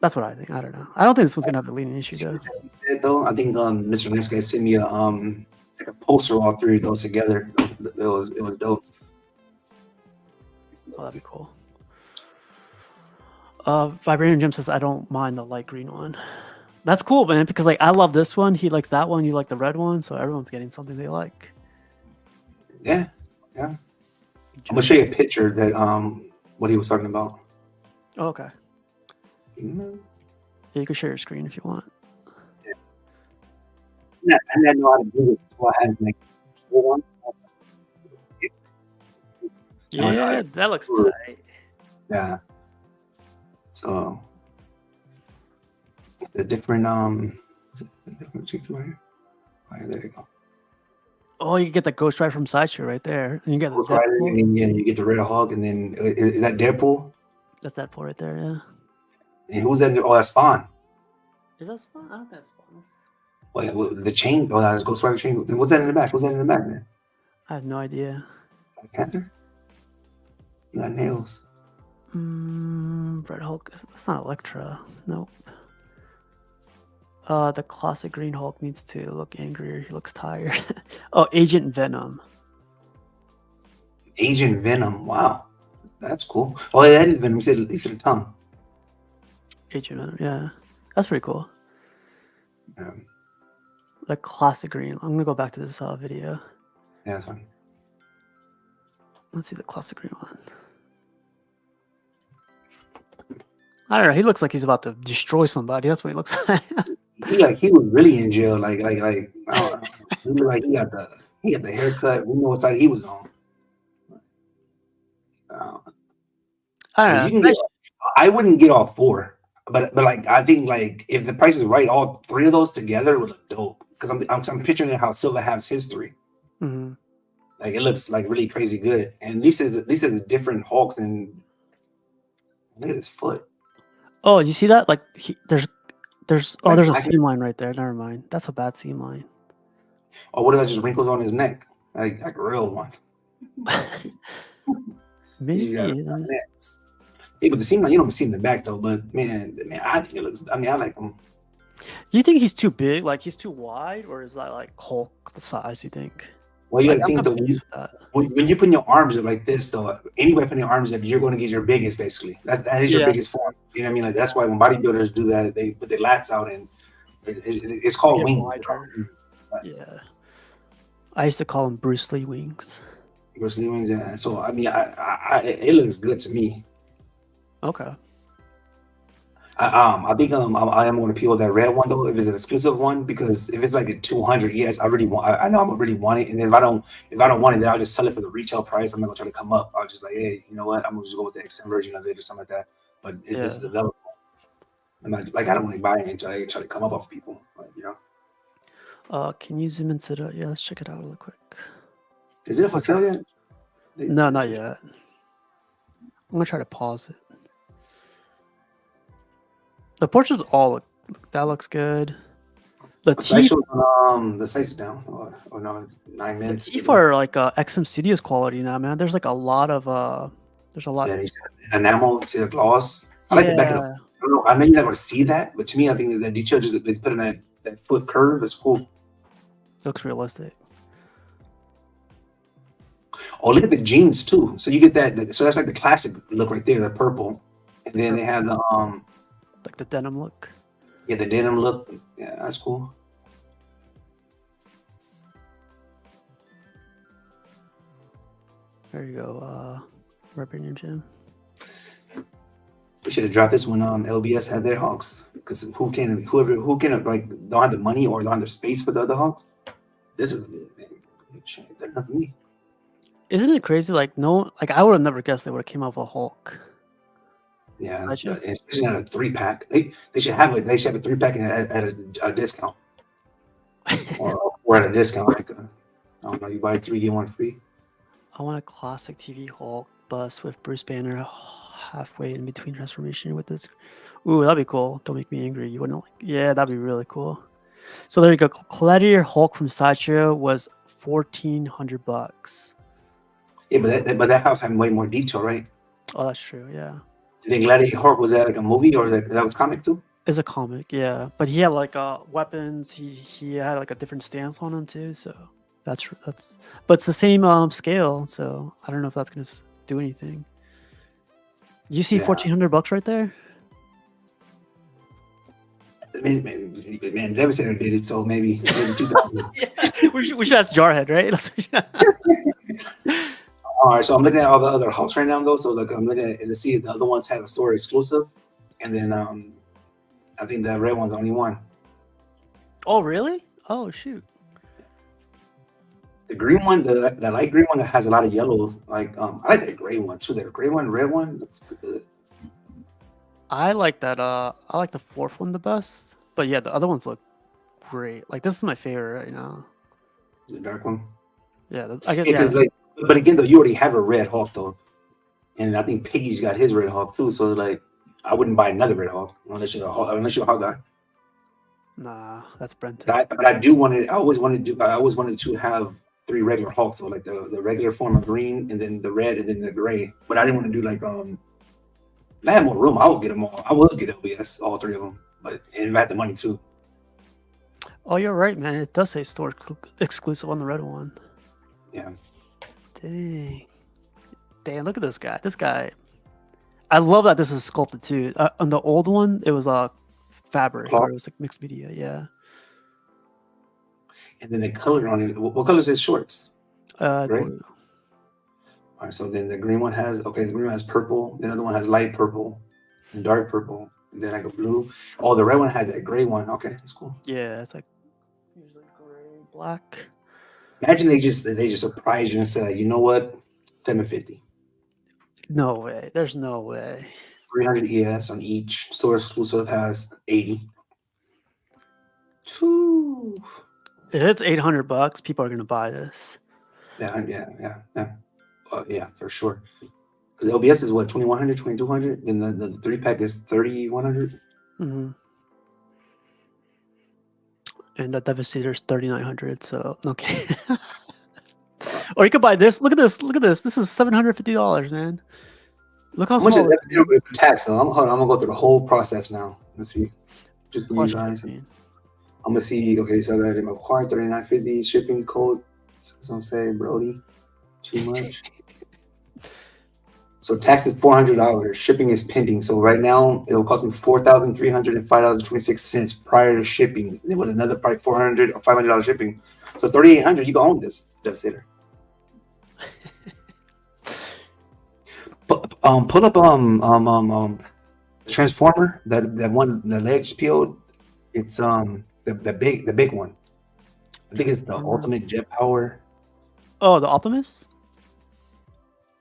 [SPEAKER 1] That's what I think. I don't know. I don't think this one's gonna have a leaning issue though.
[SPEAKER 2] He said though, I think Mr. Next Guy sent me like a poster of all 3 of those together. It was dope.
[SPEAKER 1] Oh, that'd be cool. Vibranium Jim says I don't mind the light green one. That's cool, man, because like I love this one. He likes that one. You like the red one, so everyone's getting something they like.
[SPEAKER 2] Yeah. I'm gonna show you a picture that what he was talking about.
[SPEAKER 1] Oh, okay. Yeah, you can share your screen if you want.
[SPEAKER 2] Yeah, I didn't know how to do this. So I had like one.
[SPEAKER 1] Yeah, that looks tight.
[SPEAKER 2] Yeah. So it's a different cheeks right here. Oh, yeah, there you go.
[SPEAKER 1] Oh, you get the Ghost Rider from Sideshow right there, and you get
[SPEAKER 2] Ghost Rider, and then you get the Red Hawk, and then is that Deadpool?
[SPEAKER 1] That's Deadpool right there, yeah.
[SPEAKER 2] And who's that? Oh, that's Spawn.
[SPEAKER 1] Is that Spawn? I don't think that's Spawn.
[SPEAKER 2] Wait, the chain. Oh, that's Ghost Rider chain. What's that in the back? Man?
[SPEAKER 1] I have no idea.
[SPEAKER 2] Black Panther. You got nails.
[SPEAKER 1] Red Hulk. That's not Elektra. Nope. The classic Green Hulk needs to look angrier. He looks tired. Oh, Agent Venom.
[SPEAKER 2] Agent Venom. Wow, that's cool. Oh, yeah, that is Venom. He said a tongue.
[SPEAKER 1] Agent Venom. Yeah, that's pretty cool.
[SPEAKER 2] Yeah.
[SPEAKER 1] The classic green. I'm gonna go back to this video.
[SPEAKER 2] Yeah, that's fine.
[SPEAKER 1] Let's see the classic green one. I don't know. He looks like he's about to destroy somebody. That's what he looks like.
[SPEAKER 2] He was really in jail. Like I don't know. He got the haircut. We know what side he was on. Uh,
[SPEAKER 1] I
[SPEAKER 2] if
[SPEAKER 1] don't know.
[SPEAKER 2] you can get, I wouldn't get all four, but like I think like if the price is right, all three of those together would look dope. Because I'm picturing how Silva has history.
[SPEAKER 1] Mm-hmm.
[SPEAKER 2] Like it looks like really crazy good, and at least is a different Hulk than look at his foot.
[SPEAKER 1] Oh, you see that? Like there's
[SPEAKER 2] Like
[SPEAKER 1] there's a
[SPEAKER 2] black,
[SPEAKER 1] seam line right there. Never mind. That's a bad seam line.
[SPEAKER 2] or what if that just wrinkles on his neck, like a real one? He got
[SPEAKER 1] Maybe.
[SPEAKER 2] necks. Hey, but the seam line you don't see in the back though. But man, I think it looks. I mean, I like him.
[SPEAKER 1] Do you think he's too big? Like he's too wide, or is that like Hulk the size? You think?
[SPEAKER 2] Well, you
[SPEAKER 1] Like
[SPEAKER 2] got to
[SPEAKER 1] I'm
[SPEAKER 2] think though.
[SPEAKER 1] confused with that.
[SPEAKER 2] When you put your arms up like this, though, anybody putting your arms up, you're going to get your biggest, basically. That is your
[SPEAKER 1] Yeah,
[SPEAKER 2] biggest form. You know what I mean? Like that's why when bodybuilders do that, they put their lats out, and it's
[SPEAKER 1] you
[SPEAKER 2] called
[SPEAKER 1] get
[SPEAKER 2] wings.
[SPEAKER 1] wider. Yeah, I used to call him Bruce Lee wings.
[SPEAKER 2] Bruce Lee wings. Yeah. So I mean, it looks good to me.
[SPEAKER 1] Okay.
[SPEAKER 2] I think I am going to peel that red one though if it's an exclusive one because if it's like a 200, yes, I really want. I know I'm gonna really want it, and then if I don't want it, then I'll just sell it for the retail price. I'm not gonna try to come up. I'll just like, hey, you know what? I'm gonna just go with the XM version of it or something like that. But if this is
[SPEAKER 1] Yeah.
[SPEAKER 2] available, I'm not like I don't want to buy it and try to come up off people. Like,
[SPEAKER 1] Can you zoom into the? Yeah, let's check it out real quick.
[SPEAKER 2] is it for sale yet?
[SPEAKER 1] No, not yet. I'm gonna try to pause it. The portraits all look. That looks good. The teeth.
[SPEAKER 2] The sites down. Oh no, it's 9
[SPEAKER 1] The
[SPEAKER 2] minutes.
[SPEAKER 1] teeth are like XM Studios quality now, man. There's like a lot of There's a lot.
[SPEAKER 2] Yeah, enamel, see the gloss. I like the back of the.
[SPEAKER 1] Yeah,
[SPEAKER 2] I don't know. I know you're not going to see that, but to me, I think that the detail just they put in that foot curve is cool.
[SPEAKER 1] looks realistic.
[SPEAKER 2] Oh, look at the jeans too. So you get that. So that's like the classic look right there, the purple, and then they have the
[SPEAKER 1] Like the denim look.
[SPEAKER 2] yeah, the denim look. Yeah, that's cool.
[SPEAKER 1] There you go. Right in your gym.
[SPEAKER 2] We should have dropped this when LBS had their Hawks because who can like don't have the money or don't have the space for the other Hawks. This is man, they're not for me.
[SPEAKER 1] Isn't it crazy? Like I would have never guessed they would have came up with a Hulk.
[SPEAKER 2] Yeah,
[SPEAKER 1] Gotcha.
[SPEAKER 2] especially not a 3-pack. They should have a 3-pack at a discount or at a discount. Like I don't know, you buy 3 get 1 free.
[SPEAKER 1] I want a classic TV Hulk bus with Bruce Banner halfway in between transformation with this. Ooh, that'd be cool. Don't make me angry. You wouldn't like? Yeah, that'd be really cool. So there you go. Gladiator Hulk from Sideshow was $1,400.
[SPEAKER 2] Yeah, but that house had way more detail, right?
[SPEAKER 1] Oh, that's true. Yeah,
[SPEAKER 2] And then Gladiator Hawk, was that like a movie or that was comic too?
[SPEAKER 1] it's a comic. Yeah, but he had like weapons. He had like a different stance on him too. So that's but it's the same scale. So I don't know if that's gonna do anything. You see
[SPEAKER 2] Yeah.
[SPEAKER 1] $1,400 right there?
[SPEAKER 2] Man, Devastator did it, so maybe 2000.
[SPEAKER 1] Yeah, we should ask Jarhead, right? That's what
[SPEAKER 2] All right, so I'm looking at all the other Hawks right now, though. So like I'm looking at it to see if the other ones have a store exclusive, and then I think the red one's only one.
[SPEAKER 1] Oh, really? Oh, shoot.
[SPEAKER 2] The green one, the light green one that has a lot of yellows. Like I like that gray one too. That gray one, red one looks good.
[SPEAKER 1] I like that. I like the fourth one the best. But yeah, the other ones look great. Like this is my favorite right now.
[SPEAKER 2] The dark one.
[SPEAKER 1] Yeah, I guess.
[SPEAKER 2] Yeah,
[SPEAKER 1] Yeah,
[SPEAKER 2] because like, but again though, you already have a red Hawk though, and I think Piggy's got his red Hawk too. So like, I wouldn't buy another red Hawk unless you're a Hawk guy.
[SPEAKER 1] nah, that's Brenton.
[SPEAKER 2] But I do want to. I always wanted to have 3 regular Hawks though, like the regular form of green, and then the red, and then the gray. But I didn't want to do like if I had more room, I would get them all. I would get LBS, all 3 of them. But and if I had the money too.
[SPEAKER 1] Oh, you're right, man. It does say store exclusive on the red one.
[SPEAKER 2] Yeah.
[SPEAKER 1] Dang. Look at this guy. This guy. I love that this is sculpted too. On the old one, it was fabric, or it was like mixed media. Yeah.
[SPEAKER 2] And then the color on it. What color is his shorts?
[SPEAKER 1] Right.
[SPEAKER 2] Blue. All right. So then the green one has the green one has purple. The other one has light purple and dark purple. And then like a blue. Oh, the red one has that gray one. Okay, that's cool.
[SPEAKER 1] Yeah, it's like usually gray, black.
[SPEAKER 2] Imagine they just surprise you and say, you know what, 750.
[SPEAKER 1] No way. There's no way.
[SPEAKER 2] 300 ES on each. Store exclusive has 80. Whew.
[SPEAKER 1] If it's $800, people are gonna buy this.
[SPEAKER 2] Yeah, for sure. Because LBS is what, 2100, 2200? Then the 3-pack is 3100.
[SPEAKER 1] Mm-hmm. And the Devastator is 3,900. So okay. Or you could buy this. Look at this. Look at this. This is $750, man. Look how
[SPEAKER 2] How much
[SPEAKER 1] small
[SPEAKER 2] is
[SPEAKER 1] it is.
[SPEAKER 2] that tax? So hold on, I'm gonna go through the whole process now. Let's see. Just for you
[SPEAKER 1] Plus
[SPEAKER 2] guys.
[SPEAKER 1] shipping.
[SPEAKER 2] I'm gonna see. Okay, so I got my car 3950 shipping code. Some say Brody, too much. So tax is $400. Shipping is pending. So right now it'll cost me $4,305.26 prior to shipping. It was another probably $400 or $500 shipping. So $3,800. You can own this Devastator. Pull up Transformer, that one, the legs peeled. It's the big one. I think it's the Ultimate Jet Power.
[SPEAKER 1] Oh, the Optimus?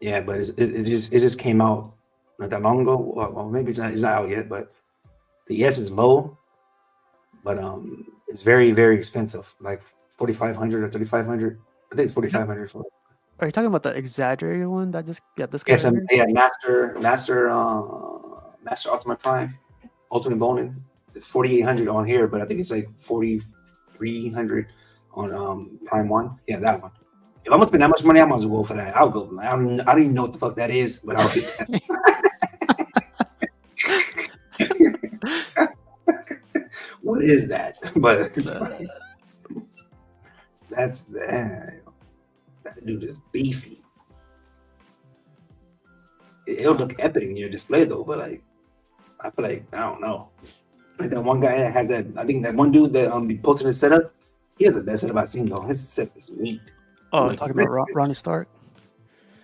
[SPEAKER 2] Yeah, but it just came out not that long ago. Well, maybe it's not out yet, but the ES is low, but it's very, very expensive, like 4,500 or 3,500. I think it's 4,500 for it.
[SPEAKER 1] Are you talking about the exaggerated one that just this guy?
[SPEAKER 2] Yes, yeah, Master Ultimate Prime, Ultimate Bonin. It's 4,800 on here, but I think it's like 4,300 on Prime 1. Yeah, that one. If I'm gonna spend that much money, I might as well go for that. I'll go. I don't even know what the fuck that is, but I'll get that. What is that? But that's that. That dude is beefy. It'll look epic in your display though, but like, I feel like I don't know. Like that one guy that had that. I think that one dude that be posting his setup. He has the best setup I've seen though. His setup is neat.
[SPEAKER 1] Oh, you're talking about Ronnie Stark?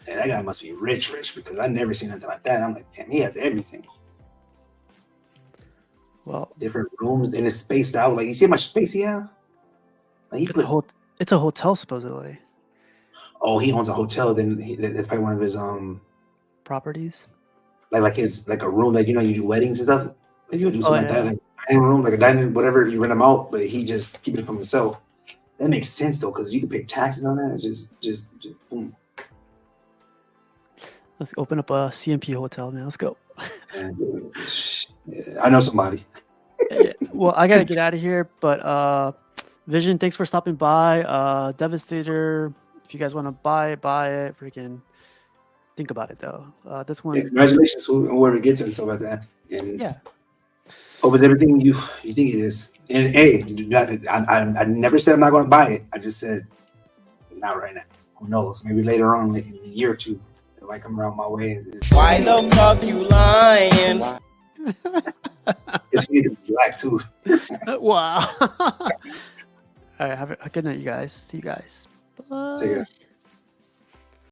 [SPEAKER 2] Yeah, that guy must be rich because I've never seen anything like that. I'm like, damn, he has everything.
[SPEAKER 1] Well,
[SPEAKER 2] different rooms and it's spaced out. Like, you see how much space he has? Like,
[SPEAKER 1] it's a hotel supposedly.
[SPEAKER 2] Oh, he owns a hotel. Then that's probably one of his
[SPEAKER 1] properties.
[SPEAKER 2] Like his a room that you do weddings and stuff. Like you do something like that, like a dining room, like a dining, whatever. You rent them out, but he just keep it for himself. That makes sense though, because you can pay taxes on that. It's just boom.
[SPEAKER 1] Let's open up a CMP hotel, man. Let's go.
[SPEAKER 2] I know somebody.
[SPEAKER 1] Well, I gotta get out of here, but Vision, thanks for stopping by. Devastator, if you guys want to buy it, freaking think about it though. This one,
[SPEAKER 2] congratulations whoever gets it and stuff like that. And
[SPEAKER 1] yeah,
[SPEAKER 2] hope it's everything you think it is. And hey, I never said I'm not going to buy it. I just said not right now. Who knows? Maybe later on, like in a year or two, it might come around my way.
[SPEAKER 3] Why the fuck you lying?
[SPEAKER 2] It's black too.
[SPEAKER 1] Wow. All right, have a good night, you guys. See you guys. Bye.
[SPEAKER 2] Take care.